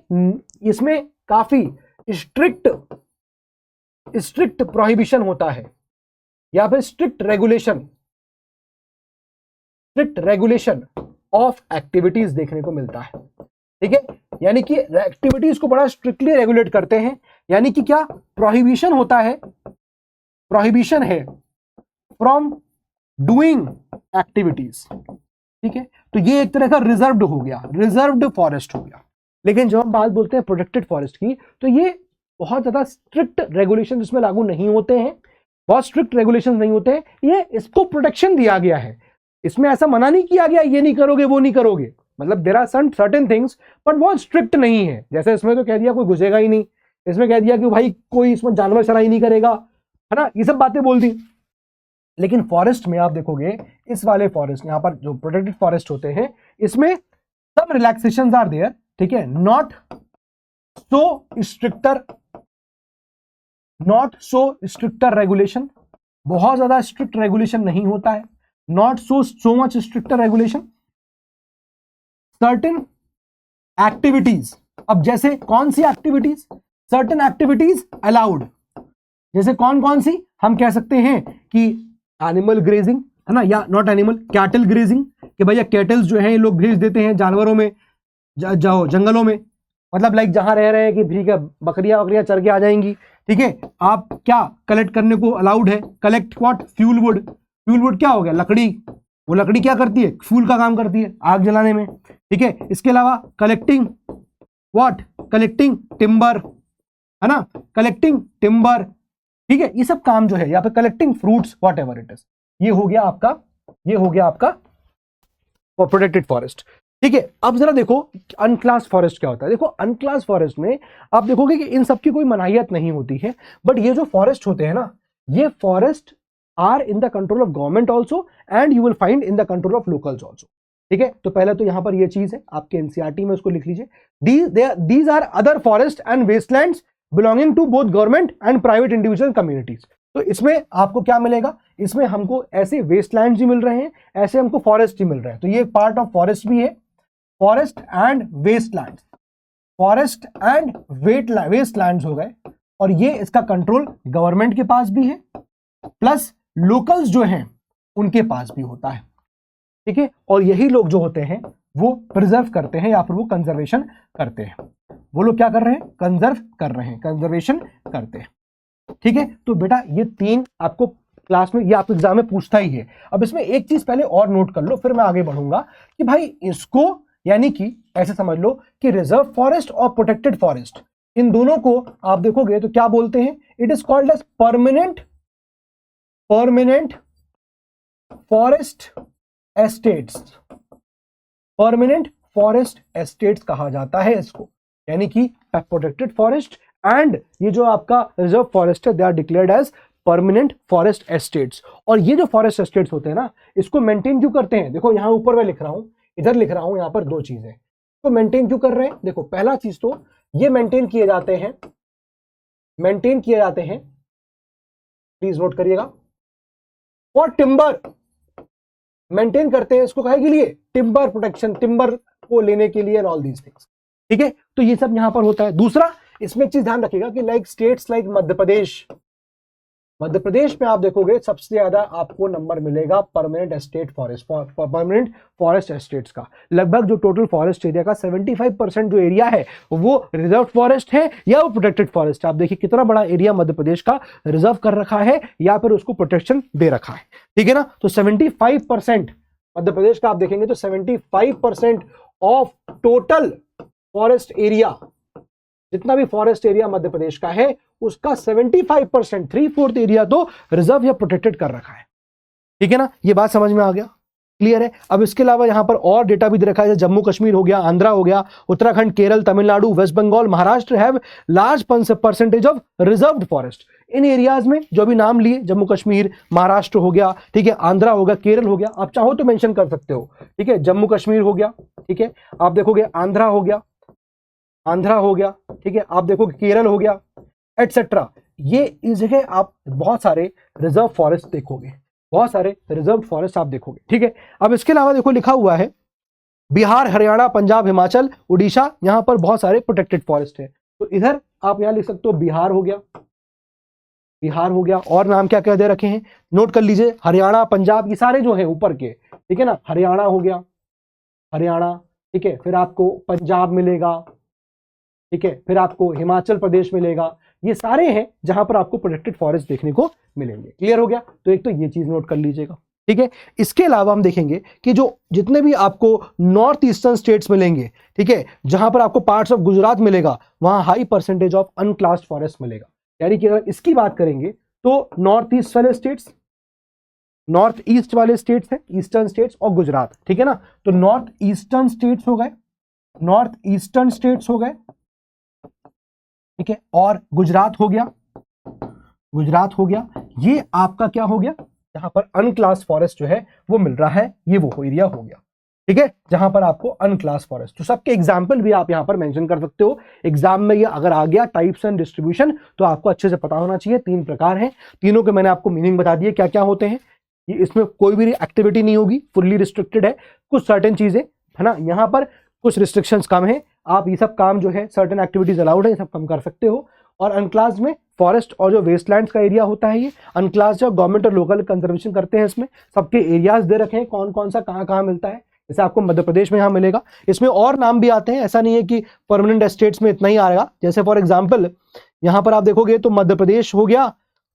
इसमें काफी स्ट्रिक्ट प्रोहिबिशन होता है, या फिर स्ट्रिक्ट रेगुलेशन ऑफ एक्टिविटीज देखने को मिलता है, ठीक है। यानी कि एक्टिविटीज को बड़ा स्ट्रिक्टली रेगुलेट करते हैं, यानी कि क्या प्रोहिबिशन होता है, प्रोहिबिशन है फ्रॉम डूइंग एक्टिविटीज, ठीक है। तो ये एक तरह का रिजर्व्ड हो गया, रिजर्व्ड फॉरेस्ट हो गया। लेकिन जब हम बात बोलते हैं प्रोटेक्टेड फॉरेस्ट की, तो ये बहुत ज्यादा स्ट्रिक्ट रेगुलेशन इसमें लागू नहीं होते हैं, बहुत स्ट्रिक्ट रेगुलेशन नहीं होते हैं, ये इसको प्रोटेक्शन दिया गया है, इसमें ऐसा मना नहीं किया गया ये नहीं करोगे वो नहीं करोगे, मतलब there are certain things but बहुत स्ट्रिक्ट नहीं है। जैसे इसमें तो कह दिया कोई घुसेगा ही नहीं, इसमें कह दिया कि भाई कोई इसमें जानवर चराई नहीं करेगा, है ना, ये सब बातें बोल दी। लेकिन फॉरेस्ट में आप देखोगे, इस वाले फॉरेस्ट यहां पर जो प्रोटेक्टेड फॉरेस्ट होते हैं, इसमें सब रिलैक्सेशंस आर देयर, ठीक है, नॉट सो स्ट्रिक्टर रेगुलेशन, बहुत ज्यादा स्ट्रिक्ट रेगुलेशन नहीं होता है, not so much stricter regulation, certain activities. अब जैसे कौन सी एक्टिविटीज, सर्टेन एक्टिविटीज अलाउड, जैसे कौन कौन सी, हम कह सकते हैं कि एनिमल ग्रेजिंग है ना, या नॉट एनिमल, कैटल ग्रेजिंग, कि भैया कैटल्स जो है ये लोग भेज देते हैं जानवरों में, जाओ जंगलों में, मतलब लाइक जहां रह रहे हैं कि ठीक है बकरियां वकरियां चर के आ जाएंगी, ठीक है, आप क्या कलेक्ट करने को अलाउड है, collect what, fuel wood. Fuel wood क्या हो गया, लकड़ी, वो लकड़ी क्या करती है, फ्यूल का काम करती है आग जलाने में, ठीक है। इसके अलावा कलेक्टिंग व्हाट, कलेक्टिंग टिम्बर, है ना, कलेक्टिंग टिम्बर, ठीक है, ये सब काम जो है, या फिर collecting fruits, what ever it is, ये हो गया आपका प्रोटेक्टेड फॉरेस्ट, ठीक है। अब जरा देखो अनक्लास फॉरेस्ट क्या होता है। देखो अनक्लास फॉरेस्ट में आप देखोगे कि इन सबकी कोई मनाहियत नहीं होती है, बट ये जो फॉरेस्ट होते हैं ना, ये forest are in the control of government also and you will find in the control of locals also, ठीक है। तो पहले तो यहां पर ये चीज है आपके एनसीईआरटी में, उसको लिख लीजिए, these are other forest and wastelands belonging to both government and private individual communities. तो इसमें आपको क्या मिलेगा, इसमें हमको ऐसे वेस्टलैंड्स ही मिल रहे हैं, ऐसे हमको फॉरेस्ट ही मिल रहे हैं, तो ये पार्ट ऑफ फॉरेस्ट भी है, forest and wastelands, forest and wastelands हो गए, और ये इसका कंट्रोल गवर्नमेंट के पास भी है प्लस लोकल्स जो हैं उनके पास भी होता है, ठीक है। और यही लोग जो होते हैं वो प्रिजर्व करते हैं या फिर वो कंजर्वेशन करते हैं, वो लोग क्या कर रहे हैं, कंजर्व कर रहे हैं, कंजर्वेशन करते हैं, ठीक है। तो बेटा ये तीन आपको क्लास में, ये आपको एग्जाम में पूछता ही है। अब इसमें एक चीज पहले और नोट कर लो, फिर मैं आगे बढ़ूंगा कि भाई इसको, यानी कि ऐसे समझ लो कि रिजर्व फॉरेस्ट और प्रोटेक्टेड फॉरेस्ट, इन दोनों को आप देखोगे तो क्या बोलते हैं, it is called as permanent forest estates, permanent forest estates कहा जाता है इसको, यानी कि प्रोटेक्टेड फॉरेस्ट एंड ये जो आपका रिजर्व फॉरेस्ट है, they are declared as permanent forest estates. और ये जो फॉरेस्ट एस्टेट्स होते हैं ना, इसको मेंटेन क्यों करते हैं, देखो यहां ऊपर मैं लिख रहा हूं, इधर लिख रहा हूं, यहां पर दो चीजें, तो मेंटेन क्यों कर रहे हैं, देखो पहला चीज तो ये मेंटेन किए जाते हैं, प्लीज नोट करिएगा, और टिम्बर मेंटेन करते हैं, इसको काहे के लिए, टिम्बर प्रोटेक्शन, टिम्बर को लेने के लिए, ऑल दीज थिंग्स, ठीक है। तो ये सब यहां पर होता है। दूसरा इसमें एक चीज ध्यान रखिएगा कि like states like Madhya Pradesh में आप देखोगे सबसे ज्यादा आपको नंबर मिलेगा permanent estate forest, permanent forest estates का। लगभग जो टोटल फॉरेस्ट एरिया का 75% जो एरिया है वो रिजर्व फॉरेस्ट है या वो प्रोटेक्टेड फॉरेस्ट है। आप देखिए कितना बड़ा एरिया मध्य प्रदेश का रिजर्व कर रखा है या फिर उसको प्रोटेक्शन दे रखा है, ठीक है ना। तो 75% मध्य प्रदेश का आप देखेंगे तो 75% ऑफ टोटल फॉरेस्ट एरिया, जितना भी फॉरेस्ट एरिया मध्य प्रदेश का है उसका 75%, 3/4 एरिया तो रिजर्व या प्रोटेक्टेड कर रखा है, ठीक है ना। ये बात समझ में आ गया, क्लियर है। अब इसके अलावा यहां पर और डेटा भी दे रखा है, जम्मू कश्मीर हो गया, आंध्रा हो गया, Uttarakhand, Kerala, Tamil Nadu, West Bengal, Maharashtra have large percentage of reserved forest. इन एरियाज में जो भी नाम लिए, जम्मू कश्मीर, महाराष्ट्र हो गया, ठीक है, आंध्रा हो गया, केरल हो गया, आप चाहो तो मेंशन कर सकते हो, ठीक है। जम्मू कश्मीर हो गया, ठीक है, आप देखोगे आंध्रा हो गया, ठीक है, आप देखो केरल हो गया, एटसेट्रा। ये इस जगह आप बहुत सारे रिजर्व फॉरेस्ट देखोगे, बहुत सारे रिजर्व फॉरेस्ट आप देखोगे, ठीक है। अब इसके अलावा देखो लिखा हुआ है बिहार, हरियाणा, पंजाब, हिमाचल, उड़ीसा, यहां पर बहुत सारे प्रोटेक्टेड फॉरेस्ट है। तो इधर आप यहां लिख सकते हो बिहार हो गया, और नाम क्या क्या दे रखे हैं नोट कर लीजिए, हरियाणा, पंजाब, ये सारे जो है ऊपर के, ठीक है ना। हरियाणा हो गया, ठीक है, फिर आपको पंजाब मिलेगा, ठीक है, फिर आपको हिमाचल प्रदेश मिलेगा, ये सारे हैं जहां पर आपको प्रोटेक्टेड फॉरेस्ट देखने को मिलेंगे। क्लियर हो गया, तो एक तो ये चीज नोट कर लीजिएगा, ठीक है। इसके अलावा हम देखेंगे कि जो जितने भी आपको नॉर्थ ईस्टर्न स्टेट्स मिलेंगे, ठीक है, जहां पर आपको पार्ट्स ऑफ गुजरात मिलेगा, वहां हाई परसेंटेज ऑफ अनक्लास्ड फॉरेस्ट मिलेगा। यानी कि अगर इसकी बात करेंगे तो नॉर्थ ईस्ट वाले स्टेट्स हैं, ईस्टर्न स्टेट्स और गुजरात, ठीक है ना। तो नॉर्थ ईस्टर्न स्टेट्स हो गए, ठीक है, और गुजरात हो गया, ये आपका क्या हो गया, जहां पर अनक्लास फॉरेस्ट जो है वो मिल रहा है, ये वो एरिया हो गया, ठीक है, जहां पर आपको अनक्लास फॉरेस्ट। तो सबके एग्जाम्पल भी आप यहां पर मेंशन कर सकते हो। एग्जाम में ये अगर आ गया टाइप्स एंड डिस्ट्रीब्यूशन, तो आपको अच्छे से पता होना चाहिए। 3 प्रकार हैं, तीनों के मैंने आपको मीनिंग बता दिए क्या क्या होते हैं। ये इसमें कोई भी एक्टिविटी नहीं होगी, फुल्ली रिस्ट्रिक्टेड है, कुछ सर्टेन चीजें है ना, यहां पर कुछ रिस्ट्रिक्शंस कम है, आप ये सब काम जो है, सर्टेन एक्टिविटीज अलाउड है, ये सब काम कर सकते हो। और अनक्लास में फॉरेस्ट और जो वेस्टलैंड्स का एरिया होता है, ये अनक्लास जो गवर्नमेंट और लोकल कंजर्वेशन करते हैं, इसमें सबके एरियाज दे रखे हैं, कौन कौन सा कहाँ कहाँ मिलता है। जैसे आपको मध्य प्रदेश में यहाँ मिलेगा, इसमें और नाम भी आते हैं, ऐसा नहीं है कि परमानेंट एस्टेट्स में इतना ही आएगा। जैसे फॉर एग्जाम्पल यहाँ पर आप देखोगे तो मध्य प्रदेश हो गया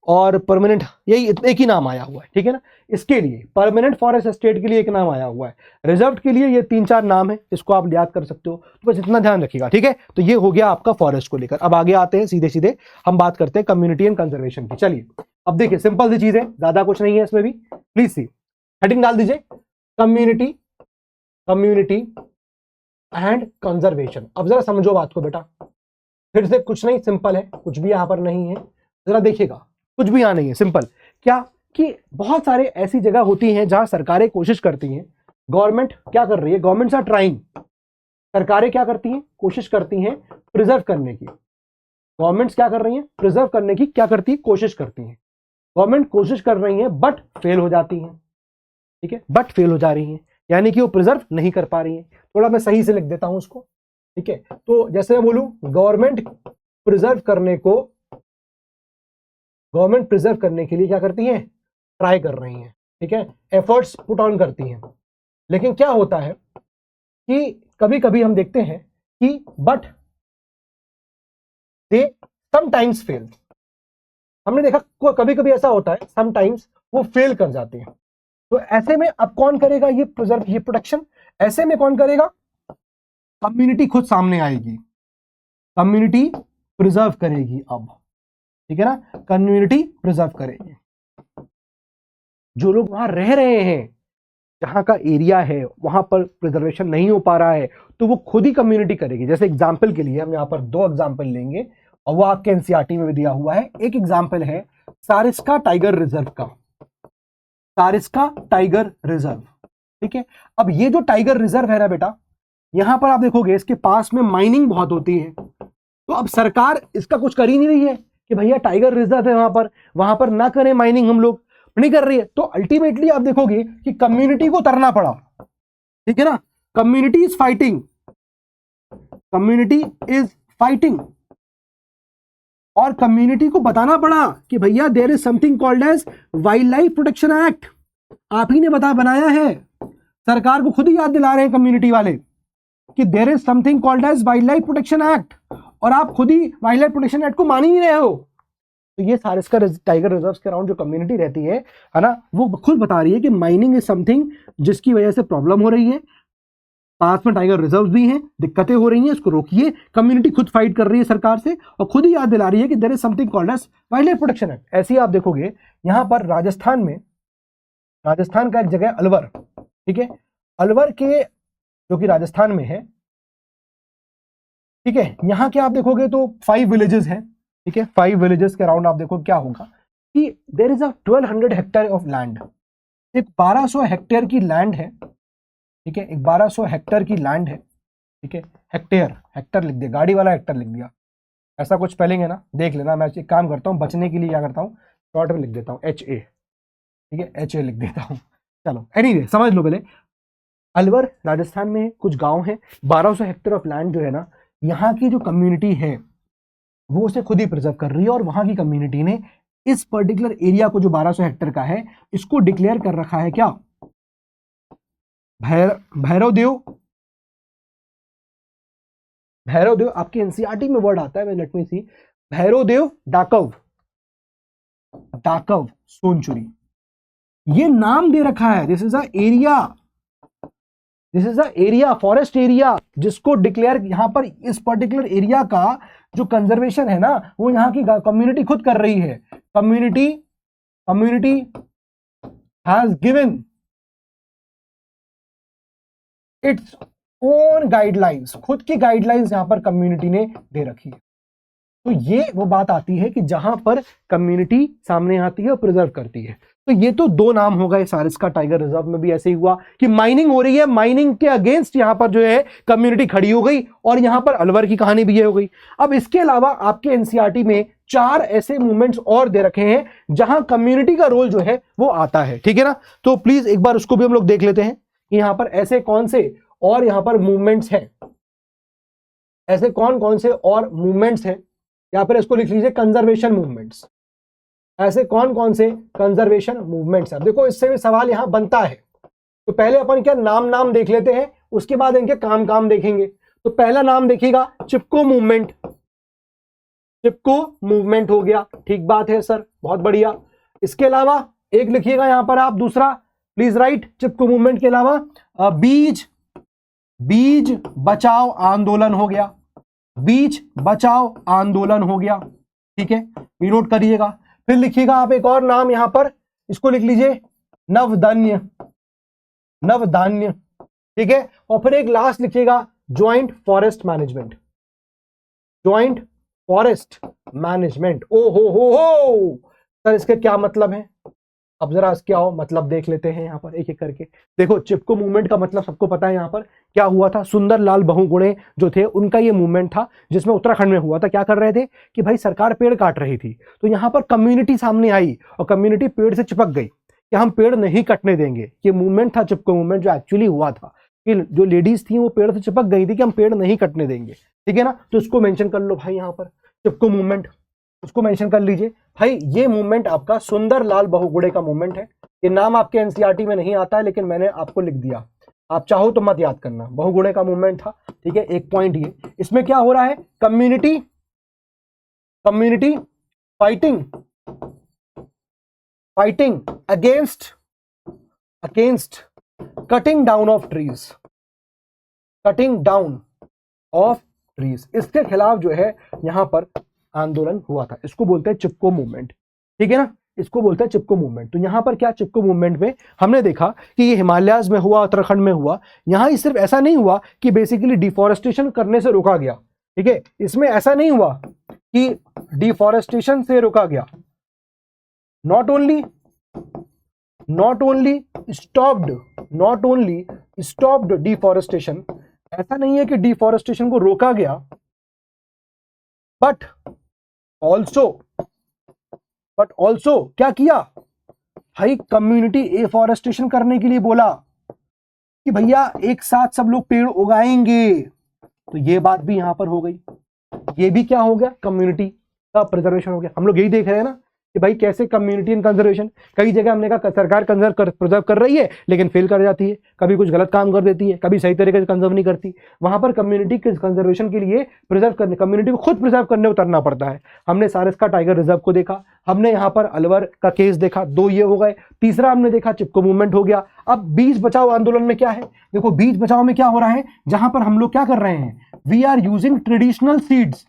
और परमानेंट, यही एक ही नाम आया हुआ है, ठीक है ना। इसके लिए परमानेंट फॉरेस्ट एस्टेट के लिए एक नाम आया हुआ है, रिजर्व के लिए ये 3-4 नाम है, इसको आप याद कर सकते हो, तो बस इतना ध्यान रखिएगा, ठीक है। तो ये हो गया आपका फॉरेस्ट को लेकर। अब आगे आते हैं, सीधे सीधे हम बात करते हैं कम्युनिटी एंड कंजर्वेशन की। चलिए अब देखिए, सिंपल सी चीज है, ज्यादा कुछ नहीं है इसमें भी। प्लीज सी हेडिंग डाल दीजिए, कम्युनिटी एंड कंजर्वेशन। अब जरा समझो बात को बेटा, फिर से कुछ नहीं, सिंपल है, कुछ भी यहां पर नहीं है, जरा देखिएगा, कुछ भी यहां नहीं है, सिंपल। क्या कि बहुत सारे ऐसी जगह होती हैं जहां सरकारें कोशिश करती हैं, गवर्नमेंट क्या कर रही है, गवर्नमेंट्स आर ट्राइंग, सरकारें क्या करती हैं, कोशिश करती हैं प्रिजर्व करने की। गवर्नमेंट्स क्या कर रही हैं, प्रिजर्व करने की क्या करती है, कोशिश करती हैं। गवर्नमेंट कोशिश कर रही है बट फेल हो जाती है, ठीक है, बट फेल हो जा रही है, यानी कि वो प्रिजर्व नहीं कर पा रही है। थोड़ा मैं सही से लिख देता हूं उसको, ठीक है। तो जैसे मैं बोलूं, गवर्नमेंट प्रिजर्व करने के लिए क्या करती हैं, ट्राई कर रही हैं, ठीक है, एफर्ट्स पुट ऑन करती हैं। लेकिन क्या होता है कि कभी कभी हम देखते हैं कि बट दे समटाइम्स फेल। हमने देखा कभी कभी ऐसा होता है, समटाइम्स वो फेल कर जाते हैं। तो ऐसे में अब कौन करेगा ये प्रिजर्व, ये प्रोटेक्शन, ऐसे में कौन करेगा, कम्युनिटी खुद सामने आएगी, कम्युनिटी प्रिजर्व करेगी। अब ठीक है ना, कम्युनिटी प्रिजर्व करेगी। जो लोग वहां रह रहे हैं, जहां का एरिया है, वहां पर प्रिजर्वेशन नहीं हो पा रहा है, तो वो खुद ही कम्युनिटी करेगी। जैसे एग्जाम्पल के लिए हम यहाँ पर 2 एग्जाम्पल लेंगे और वो आपके एनसीईआरटी में भी दिया हुआ है। एक एग्जाम्पल है सारिस्का टाइगर रिजर्व का, सारिस्का टाइगर रिजर्व, ठीक है। अब ये जो टाइगर रिजर्व है ना बेटा, यहां पर आप देखोगे इसके पास में माइनिंग बहुत होती है। तो अब सरकार इसका कुछ कर ही नहीं रही है कि भैया टाइगर रिजर्व है वहां पर ना करें माइनिंग, हम लोग नहीं कर रही है। तो अल्टीमेटली आप देखोगे कि कम्युनिटी को उतरना पड़ा, ठीक है ना, community is fighting, community is fighting, और कम्युनिटी को बताना पड़ा कि भैया there is something called as wildlife protection act. आप ही ने बनाया है, सरकार को खुद ही याद दिला रहे हैं कम्युनिटी वाले कि there is something called as wildlife protection act, और आप खुद ही वाइल्ड लाइफ प्रोटेक्शन एक्ट को मान ही नहीं रहे हो। तो ये सारिस्का टाइगर रिजर्व के अराउंड जो कम्युनिटी रहती है ना, वो खुद बता रही है कि माइनिंग इज समथिंग जिसकी वजह से प्रॉब्लम हो रही है, पास में टाइगर रिजर्व भी हैं, दिक्कतें हो रही हैं, इसको रोकिए। कम्युनिटी खुद फाइट कर रही है सरकार से और खुद ही याद दिला रही है कि there is something called as wildlife protection act. ऐसे ही आप देखोगे यहां पर राजस्थान में, राजस्थान का एक जगह अलवर, ठीक है, अलवर के जो कि राजस्थान में है, ठीक है, यहां के आप देखोगे तो 5 विलेजेस हैं, ठीक है। 5 विलेजेस के अराउंड आप देखो क्या होगा कि there is a 1200 hectare of land, एक 1200 हेक्टेयर की लैंड है, ठीक है, एक 1200 हेक्टेयर की लैंड है, ठीक है। हेक्टेयर लिख दिया, गाड़ी वाला हेक्टर लिख दिया, ऐसा कुछ स्पेलिंग है ना, देख लेना। मैं एक काम करता हूँ, बचने के लिए क्या करता हूँ, शॉर्ट में लिख देता हूँ HA, ठीक है, HA लिख देता हूँ। चलो एनीवे समझ लो पहले, अलवर राजस्थान में कुछ गांव हैं, 1200 हेक्टेयर ऑफ लैंड जो है ना, यहाँ की जो कम्युनिटी है वो उसे खुद ही प्रिजर्व कर रही है, और वहां की कम्युनिटी ने इस पर्टिकुलर एरिया को जो 1200 हेक्टेयर का है, इसको डिक्लेयर कर रखा है क्या, भैरवदेव आपके एनसीईआरटी में वर्ड आता है, लेट मी सी, भैरवदेव डाकव सोनचुरी, ये नाम दे रखा है। This is a area, forest area, जिसको डिक्लेयर यहां पर इस पर्टिकुलर एरिया का जो कंजर्वेशन है ना, वो यहां की कम्युनिटी खुद कर रही है। Community has given its own guidelines, खुद की गाइडलाइंस यहां पर कम्युनिटी ने दे रखी है। तो ये वो बात आती है कि जहां पर कम्युनिटी सामने आती है और प्रिजर्व करती है। तो ये तो 2 नाम हो गए, सारिस्का टाइगर रिजर्व में भी ऐसे ही हुआ कि माइनिंग हो रही है, माइनिंग के अगेंस्ट यहां पर जो है कम्युनिटी खड़ी हो गई, और यहां पर अलवर की कहानी भी ये हो गई। अब इसके अलावा आपके एनसीईआरटी में 4 ऐसे मूवमेंट्स और दे रखे हैं जहां कम्युनिटी का रोल जो है वो आता है, ठीक है ना। तो प्लीज एक बार उसको भी हम लोग देख लेते हैं कि यहां पर ऐसे कौन से और यहां पर मूवमेंट्स हैं। ऐसे कौन कौन से और मूवमेंट्स हैं, या फिर इसको लिख लीजिए कंजर्वेशन मूवमेंट्स। ऐसे कौन कौन से कंजर्वेशन मूवमेंट्स हैं। देखो इससे भी सवाल यहां बनता है, तो पहले अपन क्या नाम देख लेते हैं, उसके बाद इनके काम देखेंगे। तो पहला नाम देखिएगा चिपको मूवमेंट। चिपको मूवमेंट हो गया, ठीक बात है सर, बहुत बढ़िया। इसके अलावा एक लिखिएगा यहां पर आप दूसरा, प्लीज राइट, चिपको मूवमेंट के अलावा बीज बचाओ आंदोलन हो गया। बीज बचाओ आंदोलन हो गया, ठीक है, ये नोट करिएगा। फिर लिखिएगा आप एक और नाम यहां पर, इसको लिख लीजिए नवधान्य। नवधान्य, ठीक है। और फिर एक लास्ट लिखिएगा joint forest management. Joint forest management. ओ हो सर, इसके क्या मतलब है? अब जरा इसके आओ मतलब देख लेते हैं यहां पर एक एक करके। देखो चिपको मूवमेंट का मतलब सबको पता है यहां पर क्या हुआ था। सुंदरलाल बहुगुणे जो थे उनका ये मूवमेंट था, जिसमें उत्तराखंड में हुआ था। क्या कर रहे थे कि भाई सरकार पेड़ काट रही थी, तो यहां पर कम्युनिटी सामने आई और कम्युनिटी पेड़ से चिपक गई कि हम पेड़ नहीं कटने देंगे। ये मूवमेंट था चिपको मूवमेंट, जो एक्चुअली हुआ था कि जो लेडीज थी वो पेड़ से चिपक गई थी कि हम पेड़ नहीं कटने देंगे, ठीक है ना। तो इसको मेंशन कर लो भाई, यहां पर चिपको मूवमेंट, उसको मेंशन कर लीजिए भाई। ये मूवमेंट आपका सुंदरलाल बहुगुणे का मूवमेंट है। ये नाम आपके एनसीईआरटी में नहीं आता है, लेकिन मैंने आपको लिख दिया, आप चाहो तो मत याद करना। बहुगुणे का मूवमेंट था, ठीक है। एक पॉइंट ये, इसमें क्या हो रहा है, community fighting against cutting down of trees. Cutting down of trees, इसके खिलाफ जो है यहां पर आंदोलन हुआ था। इसको बोलते हैं चिपको मूवमेंट, ठीक है ना, इसको बोलते हैं चिपको मूवमेंट। तो यहां पर क्या चिपको मूवमेंट में हमने देखा कि ये हिमालयाज में हुआ, उत्तराखंड में हुआ। यहां ही सिर्फ ऐसा नहीं हुआ कि बेसिकली डिफॉरेस्टेशन करने से रोका गया, ठीक है। इसमें ऐसा नहीं हुआ कि डिफॉरेस्टेशन से रोका गया, नॉट ओनली स्टॉप्ड डिफॉरेस्टेशन। ऐसा नहीं है कि डिफॉरेस्टेशन को रोका गया, बट ऑल्सो क्या किया भाई, कम्युनिटी एफॉरेस्टेशन करने के लिए बोला कि भैया एक साथ सब लोग पेड़ उगाएंगे। तो ये बात भी यहां पर हो गई, ये भी क्या हो गया, कम्युनिटी का प्रिजर्वेशन हो गया। हम लोग यही देख रहे हैं ना कि भाई कैसे कम्युनिटी एंड कंजर्वेशन। कई जगह हमने कहा सरकार प्रिजर्व कर रही है लेकिन फेल कर जाती है, कभी कुछ गलत काम कर देती है, कभी सही तरीके से कंजर्व नहीं करती। वहां पर कम्युनिटी के कंजर्वेशन के लिए कम्युनिटी को खुद प्रिजर्व करने उतरना पड़ता है। हमने सारस्का टाइगर रिजर्व को देखा, हमने यहाँ पर अलवर का केस देखा, 2 ये हो गए। तीसरा हमने देखा चिपको मूवमेंट हो गया। अब बीज बचाओ आंदोलन में क्या है, देखो बीज बचाओ में क्या हो रहा है, जहां पर हम लोग क्या कर रहे हैं, we are using traditional seeds.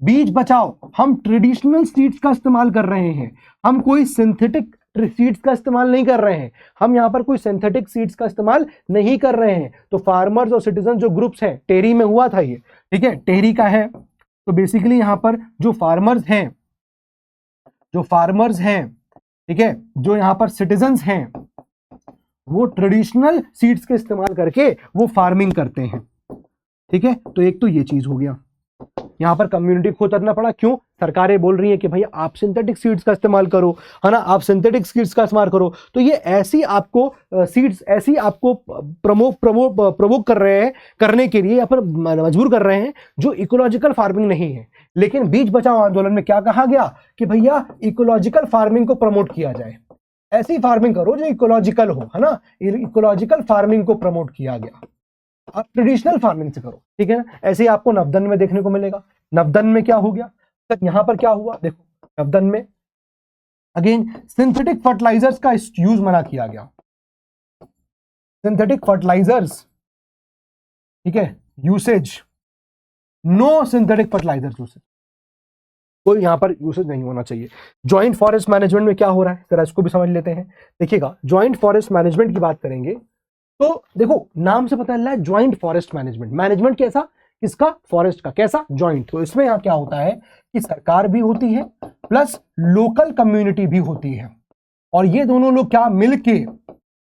बीज बचाओ, हम ट्रेडिशनल सीड्स का इस्तेमाल कर रहे हैं, हम कोई सिंथेटिक सीड्स का इस्तेमाल नहीं कर रहे हैं। हम यहां पर कोई सिंथेटिक सीड्स का इस्तेमाल नहीं कर रहे हैं। तो फार्मर्स और सिटीजन जो ग्रुप्स हैं, टेहरी में हुआ था ये, ठीक है, टेहरी का है। तो बेसिकली यहां पर जो फार्मर्स हैं, ठीक है, जो यहां पर सिटीजन्स हैं, वो ट्रेडिशनल सीड्स के इस्तेमाल करके वो फार्मिंग करते हैं, ठीक है। तो एक तो ये चीज हो गया, यहां पर कम्युनिटी को उतरना पड़ा। क्यों, सरकारें बोल रही है कि भाई आप सिंथेटिक सीड्स का इस्तेमाल करो, है ना, आप सिंथेटिक सीड्स का इस्तेमाल करो। तो ये ऐसी आपको सीड्स ऐसी आपको प्रमोट कर रहे हैं, करने के लिए या फिर मजबूर कर रहे हैं जो इकोलॉजिकल फार्मिंग नहीं है। लेकिन बीज बचाओ आंदोलन में क्या कहा गया कि भैया इकोलॉजिकल फार्मिंग को प्रमोट किया जाए, ऐसी फार्मिंग करो जो इकोलॉजिकल हो, है ना, इकोलॉजिकल फार्मिंग को प्रमोट किया गया। आप ट्रेडिशनल फार्मिंग से करो, ठीक है ना। ऐसे ही आपको नवदन में देखने को मिलेगा। नवदन में क्या हो गया, तक यहां पर क्या हुआ, देखो नवदन में अगेन सिंथेटिक फर्टिलाइजर्स का यूज मना किया गया। सिंथेटिक फर्टिलाइजर्स, ठीक है, usage, no synthetic fertilizers usage, कोई यहां पर यूसेज नहीं होना चाहिए। ज्वाइंट फॉरेस्ट मैनेजमेंट में क्या हो रहा है, जरा इसको भी समझ लेते हैं। देखिएगा ज्वाइंट फॉरेस्ट मैनेजमेंट की बात करेंगे तो देखो नाम से पता चल रहा है ज्वाइंट फॉरेस्ट मैनेजमेंट। मैनेजमेंट कैसा, किसका, फॉरेस्ट का, कैसा, ज्वाइंट। तो इसमें यहां क्या होता है कि सरकार भी होती है प्लस लोकल कम्युनिटी भी होती है, और ये दोनों लोग क्या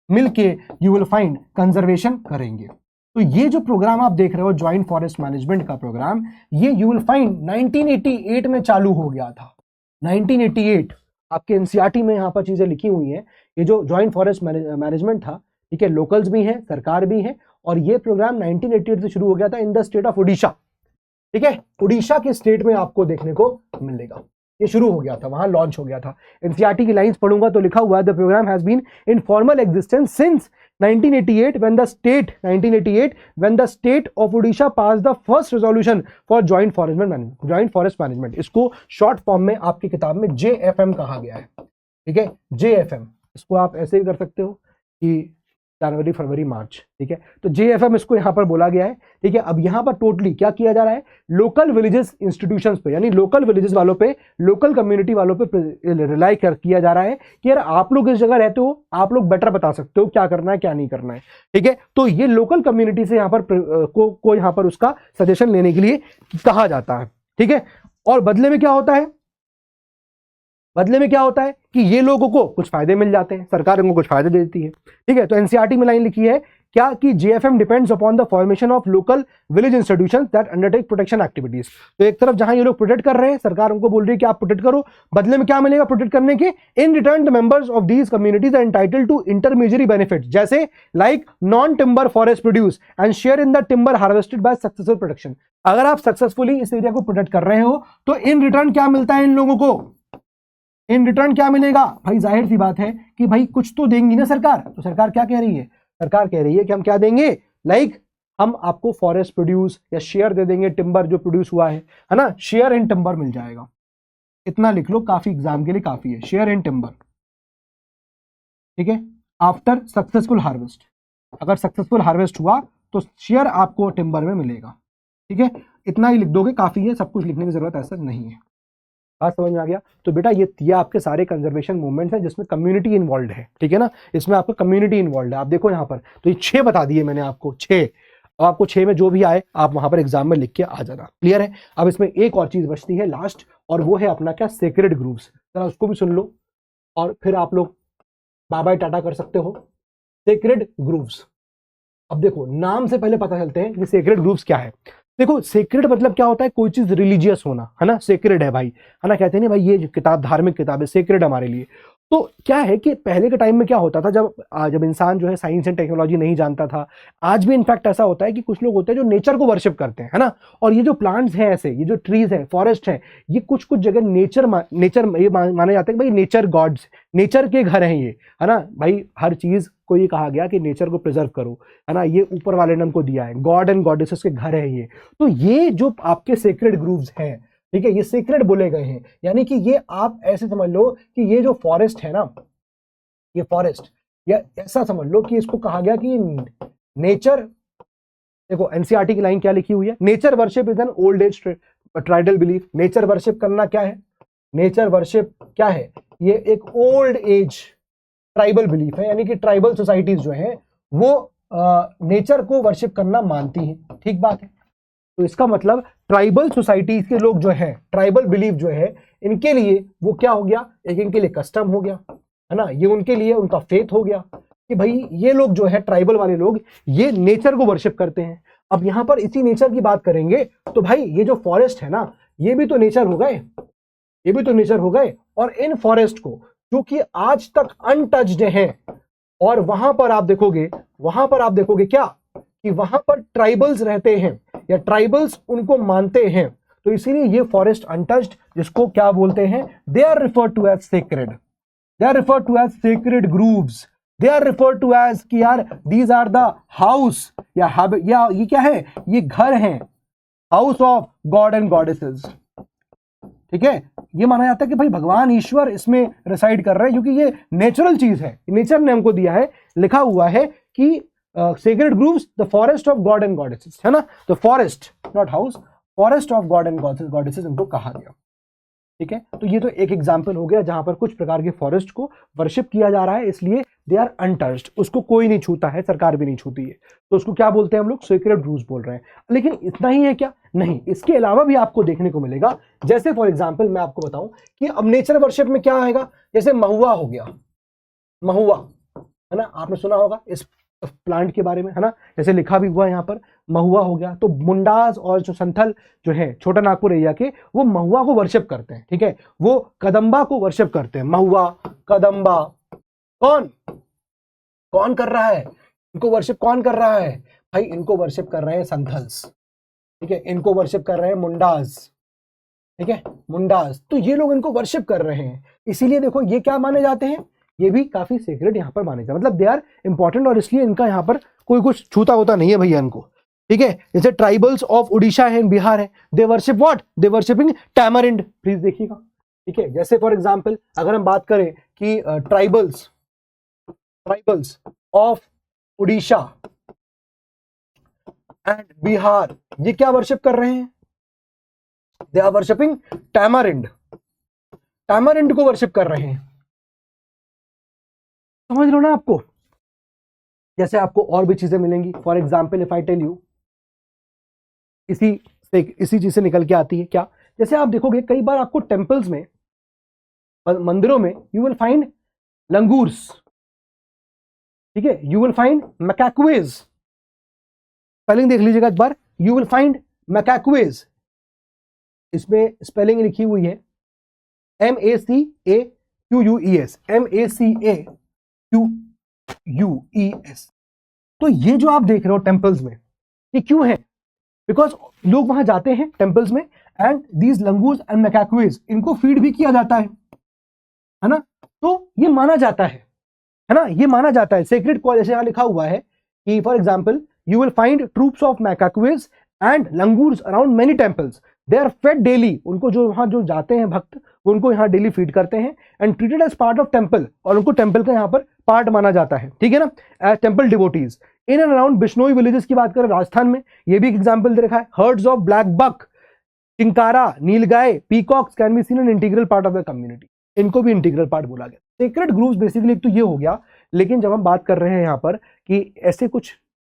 मिलके यू विल फाइंड कंजर्वेशन करेंगे। तो ये जो प्रोग्राम आप देख रहे हो ज्वाइंट फॉरेस्ट मैनेजमेंट का प्रोग्राम, ये यू विल फाइंड 1988 में चालू हो गया था। 1988 आपके एनसीईआरटी में यहां पर चीजें लिखी हुई हैं। ये जो ज्वाइंट फॉरेस्ट मैनेजमेंट था, ठीक है, लोकल्स भी हैं, सरकार भी है, और ये प्रोग्राम 1988 से शुरू हो गया था in the state of Odisha. ठीक है, उड़ीसा के स्टेट में आपको देखने को मिलेगा। ये शुरू हो गया था, वहां लॉन्च हो गया था। एनसीईआरटी की लाइंस पढ़ूंगा तो लिखा हुआ है, the program has been in formal existence since 1988 when the state of Odisha passed the first resolution for joint forest management। इसको शॉर्ट फॉर्म में आपकी किताब में JFM कहा गया है। ठीक है, JFM, इसको आप ऐसे भी कर सकते हो कि जनवरी फरवरी मार्च। ठीक है, तो JFM इसको यहां पर बोला गया है। ठीक है, अब यहां पर टोटली क्या किया जा रहा है, लोकल विलेजेस इंस्टीट्यूशंस पे, यानी लोकल विलेजेस वालों पे, लोकल कम्युनिटी वालों पे रिलाई किया जा रहा है कि यार आप लोग इस जगह रहते हो, आप लोग बेटर बता सकते हो क्या करना है क्या नहीं करना है। ठीक है, तो ये लोकल कम्युनिटी से यहां पर को यहां पर उसका सजेशन लेने के लिए कहा जाता है। ठीक है, और बदले में क्या होता है, बदले में क्या होता है कि ये लोगों को कुछ फायदे मिल जाते हैं, सरकार इनको कुछ फायदे देती है। ठीक है, तो एनसीईआरटी में लाइन लिखी है क्या कि JFM depends upon the formation of local village institutions that undertake protection activities. तो एक तरफ जहां ये लोग प्रोटेक्ट कर रहे हैं, सरकार उनको बोल रही है कि आप प्रोटेक्ट करो, बदले में क्या मिलेगा प्रोटेक्ट करने के, in return the members of these communities are entitled to intermediary benefits, जैसे like non timber forest produce and share in the timber harvested by successful protection. अगर आप सक्सेसफुली इस एरिया को प्रोटेक्ट कर रहे हो तो इन रिटर्न क्या मिलता है इन लोगों को, इन रिटर्न क्या मिलेगा भाई, जाहिर सी बात है कि भाई कुछ तो देंगी ना सरकार। तो सरकार क्या कह रही है, सरकार कह रही है कि हम क्या देंगे, लाइक हम आपको फॉरेस्ट प्रोड्यूस या शेयर दे देंगे, टिम्बर जो प्रोड्यूस हुआ है ना, शेयर इन टिम्बर मिल जाएगा। इतना लिख लो, काफी एग्जाम के लिए काफी है, शेयर इन टिम्बर। ठीक है, आफ्टर सक्सेसफुल हार्वेस्ट, अगर सक्सेसफुल हार्वेस्ट हुआ तो शेयर आपको टिम्बर में मिलेगा। ठीक है, इतना ही लिख दोगे, काफी है, सब कुछ लिखने की जरूरत ऐसा नहीं है। बात समझ में आ गया। तो बेटा ये आपके सारे कंजर्वेशन मूवमेंट्स हैं जिसमें कम्युनिटी इन्वॉल्व है। ठीक है ना, इसमें आपका कम्युनिटी इन्वॉल्व है। आप देखो यहाँ पर, तो ये 6 बता दिए मैंने आपको, 6। अब आपको 6 में जो भी आए आप वहां पर एग्जाम में लिख के आ जाना। क्लियर है। अब इसमें एक और चीज बचती है लास्ट, और वो है अपना क्या, सेक्रेड ग्रूव्स। जरा उसको भी सुन लो और फिर आप लोग बाय बाय टाटा कर सकते हो। सेक्रेड ग्रूव्स, अब देखो नाम से पहले पता चलते हैं कि सेक्रेड ग्रूव्स क्या है। देखो सेक्रेड मतलब क्या होता है, कोई चीज रिलीजियस होना, है ना, सेक्रेड है भाई, है ना, कहते हैं ना भाई ये किताब धार्मिक किताब है, सेक्रेड हमारे लिए। तो क्या है कि पहले के टाइम में क्या होता था, जब इंसान जो है साइंस एंड टेक्नोलॉजी नहीं जानता था, आज भी इनफैक्ट ऐसा होता है कि कुछ लोग होते हैं जो नेचर को वर्शिप करते हैं, है ना, और ये जो प्लांट्स हैं ऐसे, ये जो ट्रीज हैं, फॉरेस्ट है, ये कुछ कुछ जगह नेचर ये माने जाते हैं भाई नेचर गॉड्स, नेचर के घर हैं ये, है ना भाई। हर चीज को ये कहा गया कि नेचर को प्रिजर्व करो, है ना, ये ऊपर वाले ने हमको दिया है, गॉड एंड गॉडेसेस के घर है ये। तो ये जो आपके सेक्रेड ग्रूव्स हैं, ठीक है, ये सीक्रेट बोले गए हैं, यानी कि ये आप ऐसे समझ लो कि ये जो फॉरेस्ट है ना, ये फॉरेस्ट, या ऐसा समझ लो कि इसको कहा गया कि नेचर, देखो एनसीईआरटी की लाइन क्या लिखी हुई है, nature worship is an old age tribal belief. Nature worship करना क्या है, नेचर वर्शिप क्या है, ये एक ओल्ड एज ट्राइबल बिलीफ है, यानी कि ट्राइबल सोसाइटीज जो है वो नेचर को वर्शिप करना मानती है। ठीक बात है। तो इसका मतलब ट्राइबल सोसाइटीज के लोग जो है, ट्राइबल बिलीफ जो है, इनके लिए वो क्या हो गया, एक इनके लिए कस्टम हो गया, है ना, ये उनके लिए उनका फेथ हो गया कि भाई ये लोग जो है, ट्राइबल वाले लोग, ये नेचर को वर्शिप करते हैं। अब यहां पर इसी नेचर की बात करेंगे तो भाई ये जो फॉरेस्ट है ना, ये भी तो नेचर हो गए, ये भी तो नेचर हो गए। और इन फॉरेस्ट को जो कि आज तक अनटच्ड है, और वहां पर आप देखोगे क्या कि वहां पर ट्राइबल्स रहते हैं या ट्राइबल्स उनको मानते हैं, तो इसीलिए ये फॉरेस्ट अनटच्ड, जिसको क्या बोलते हैं, they are referred to as sacred, they are referred to as sacred groves, they are referred to as कि यार दीज आर द हाउस या ये क्या है, ये घर हैं, house of God and goddesses. ठीक है, ये माना जाता है कि भाई भगवान ईश्वर इसमें रिसाइड कर रहे हैं, क्योंकि ये नेचुरल चीज है, नेचर ने हमको दिया है। लिखा हुआ है कि sacred grooves the forest of God and goddesses, है ना, तो forest not house, forest of God and goddesses इनको कहा गया। ठीक है, तो ये तो एक एग्जांपल हो गया जहां पर कुछ प्रकार के फॉरेस्ट को वर्शिप किया जा रहा है, इसलिए दे आर अनटच्ड, उसको कोई नहीं छूता है, सरकार भी नहीं छूती है, तो उसको क्या बोलते हैं हम लोग, सेक्रेड ग्रूव्स बोल रहे हैं। लेकिन इतना ही है क्या, नहीं, इसके अलावा भी आपको देखने को मिलेगा। जैसे फॉर एग्जाम्पल मैं आपको बताऊं कि अब नेचर वर्शिप में क्या आएगा, जैसे महुआ हो गया, महुआ, है ना, आपने सुना होगा इस प्लांट के बारे में, है ना, जैसे लिखा भी हुआ यहाँ पर, महुआ हो गया। तो मुंडास और जो संथल जो है छोटा नागपुर एरिया के, वो महुआ को वर्शिप करते हैं। ठीक है, वो कदम्बा को वर्शिप करते हैं, महुआ कदम्बा। कौन कौन कर रहा है इनको वर्शिप, कौन कर रहा है भाई, इनको वर्शिप कर रहे हैं संथल्स। ठीक है, इनको वर्शिप कर रहे हैं मुंडाज, ठीक है, मुंडाज। तो ये लोग इनको वर्शिप कर रहे हैं, इसीलिए देखो ये क्या माने जाते हैं, ये भी काफी सीक्रेट यहाँ पर माने जाते हैं, मतलब दे आर इंपॉर्टेंट, और इसलिए इनका यहाँ पर कोई कुछ छूता होता नहीं है भैया इनको। ठीक है, जैसे ट्राइबल्स ऑफ उड़ीसा है, बिहार है, they worship what, they worshipping tamarind. Please देखिएगा, ठीक है, जैसे फॉर एग्जांपल अगर हम बात करें कि tribals of Orissa and Bihar, ये क्या वर्शिप कर रहे हैं, they are worshipping tamarind, tamarind को वर्शिप कर रहे हैं। समझ लो ना आपको, जैसे आपको और भी चीजें मिलेंगी। For example if I tell you, इसी चीज से निकल के आती है क्या, जैसे आप देखोगे कई बार आपको टेम्पल्स में, मंदिरों में यू विल फाइंड लंगूर्स, ठीक है, यू विल फाइंड मैकाक्वेज, स्पेलिंग देख लीजिएगा एक बार, यू विल फाइंड मैकाक्वेज, इसमें स्पेलिंग लिखी हुई है MACAQUES, MACAQUES। तो ये जो आप देख रहे हो टेम्पल्स में, ये क्यों है, बिकॉज लोग वहां जाते हैं टेम्पल्स में, एंड दीज लंगूर्स एंड मैकाक्वेज, इनको फीड भी किया जाता है ना, तो ये माना जाता है ना, ये माना जाता है सेक्रेड कॉल। जैसे यहां लिखा हुआ है कि for example you will find troops of macaques and langurs around many temples, they are fed daily, उनको जो वहां जो जाते हैं भक्त, उनको यहाँ डेली फीड करते हैं, and treated as part of temple, और उनको टेम्पल का यहाँ पर पार्ट माना जाता है, ठीक है ना, as temple devotees. In and around Bishnoi villages की बात करें राजस्थान में, ये भी एक एग्जाम्पल दे रखा है, herds of blackbuck, chinkara, nilgai, peacocks can be seen an integral part of the community, इनको भी इंटीग्रल पार्ट बोला गया। सेक्रेड ग्रूव्स बेसिकली एक तो ये हो गया, लेकिन जब हम बात कर रहे हैं यहाँ पर कि ऐसे कुछ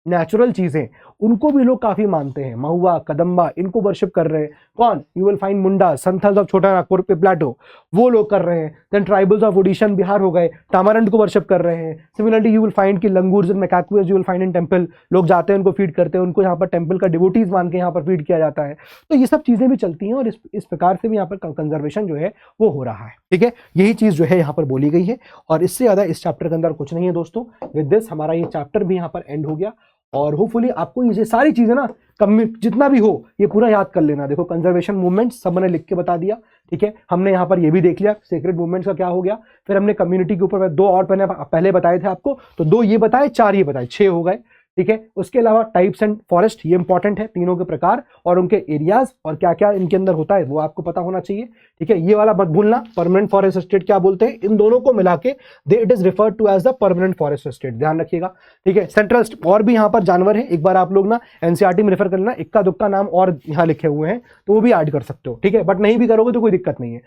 नेचुरल चीजें, उनको भी लोग काफी मानते हैं, महुआ, कदम्बा, इनको वर्शिप कर रहे हैं कौन, you will find Munda, Santhals of Chota Nagpur पे प्लेटो, वो लोग कर रहे हैं। Then tribals of Odisha Bihar हो गए, टामारंड को वर्शिप कर रहे हैं। सिमिलरली यू विल फाइंड कि langurs and macaques you will find in temple, लोग जाते हैं उनको फीड करते हैं, उनको यहाँ पर टेम्पल का डिवोटीज मान के यहाँ पर फीड किया जाता है। तो ये सब चीजें भी चलती हैं, और इस प्रकार से भी यहाँ पर कंजर्वेशन जो है वो हो रहा है, ठीक है, यही चीज जो है यहाँ पर बोली गई है, और इससे ज्यादा इस चैप्टर के अंदर कुछ नहीं है दोस्तों। विद दिस हमारा ये चैप्टर भी यहाँ पर एंड हो गया, और होपफुली आपको ये सारी चीजें ना जितना भी हो ये पूरा याद कर लेना। देखो कंजर्वेशन मूवमेंट सब मैंने लिख के बता दिया, ठीक है, हमने यहाँ पर ये भी देख लिया सेक्रेड मूवमेंट्स का क्या हो गया, फिर हमने कम्युनिटी के ऊपर 2 और पहले बताए थे आपको, तो 2 ये बताए, 4 ये बताए, 6 हो गए, ठीक है। उसके अलावा टाइप्स एंड फॉरेस्ट, ये इंपॉर्टेंट है, तीनों के प्रकार और उनके एरियाज और क्या क्या इनके अंदर होता है वो आपको पता होना चाहिए, ठीक है। ये वाला मत भूलना, परमानेंट फॉरेस्ट स्टेट क्या बोलते हैं, इन दोनों को मिला के it is referred to as the permanent forest state, ध्यान रखिएगा, ठीक है। सेंट्रल और भी यहाँ पर जानवर है, एक बार आप लोग ना एनसीईआरटी में रेफर कर लेना, इक्का दुक्का नाम और यहाँ लिखे हुए हैं तो वो भी ऐड कर सकते हो, ठीक है, बट नहीं भी करोगे तो कोई दिक्कत नहीं है।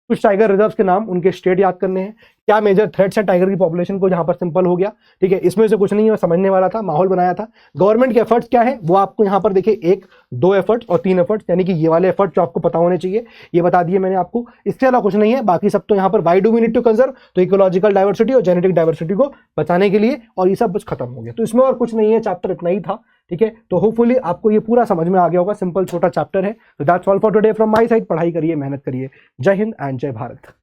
कुछ टाइगर रिजर्व्स के नाम, उनके स्टेट याद करने हैं, क्या मेजर थ्रेट्स है टाइगर की पॉपुलेशन को, यहाँ पर सिंपल हो गया, ठीक है। इसमें से कुछ नहीं है, समझने वाला था, माहौल बनाया था। गवर्नमेंट के एफर्ट्स क्या है वो आपको यहाँ पर देखिए 1, 2 एफर्ट्स और 3 एफर्ट्स, यानी कि ये वाले एफर्ट्स जो आपको पता होने चाहिए ये बता दिए मैंने आपको, इसके अलावा कुछ नहीं है। बाकी सब तो यहाँ पर why do we need to conserve, तो इकोलॉजिकल डाइवर्सिटी और जेनेटिक डाइवर्सिटी को बचाने के लिए, और ये सब कुछ खत्म हो गया, तो इसमें और कुछ नहीं है, चैप्टर इतना ही था, ठीक है। तो होपफुली आपको ये पूरा समझ में आ गया होगा, सिंपल छोटा चैप्टर है। तो that's all for today from my side. पढ़ाई करिए, मेहनत करिए, जय हिंद एंड जय भारत।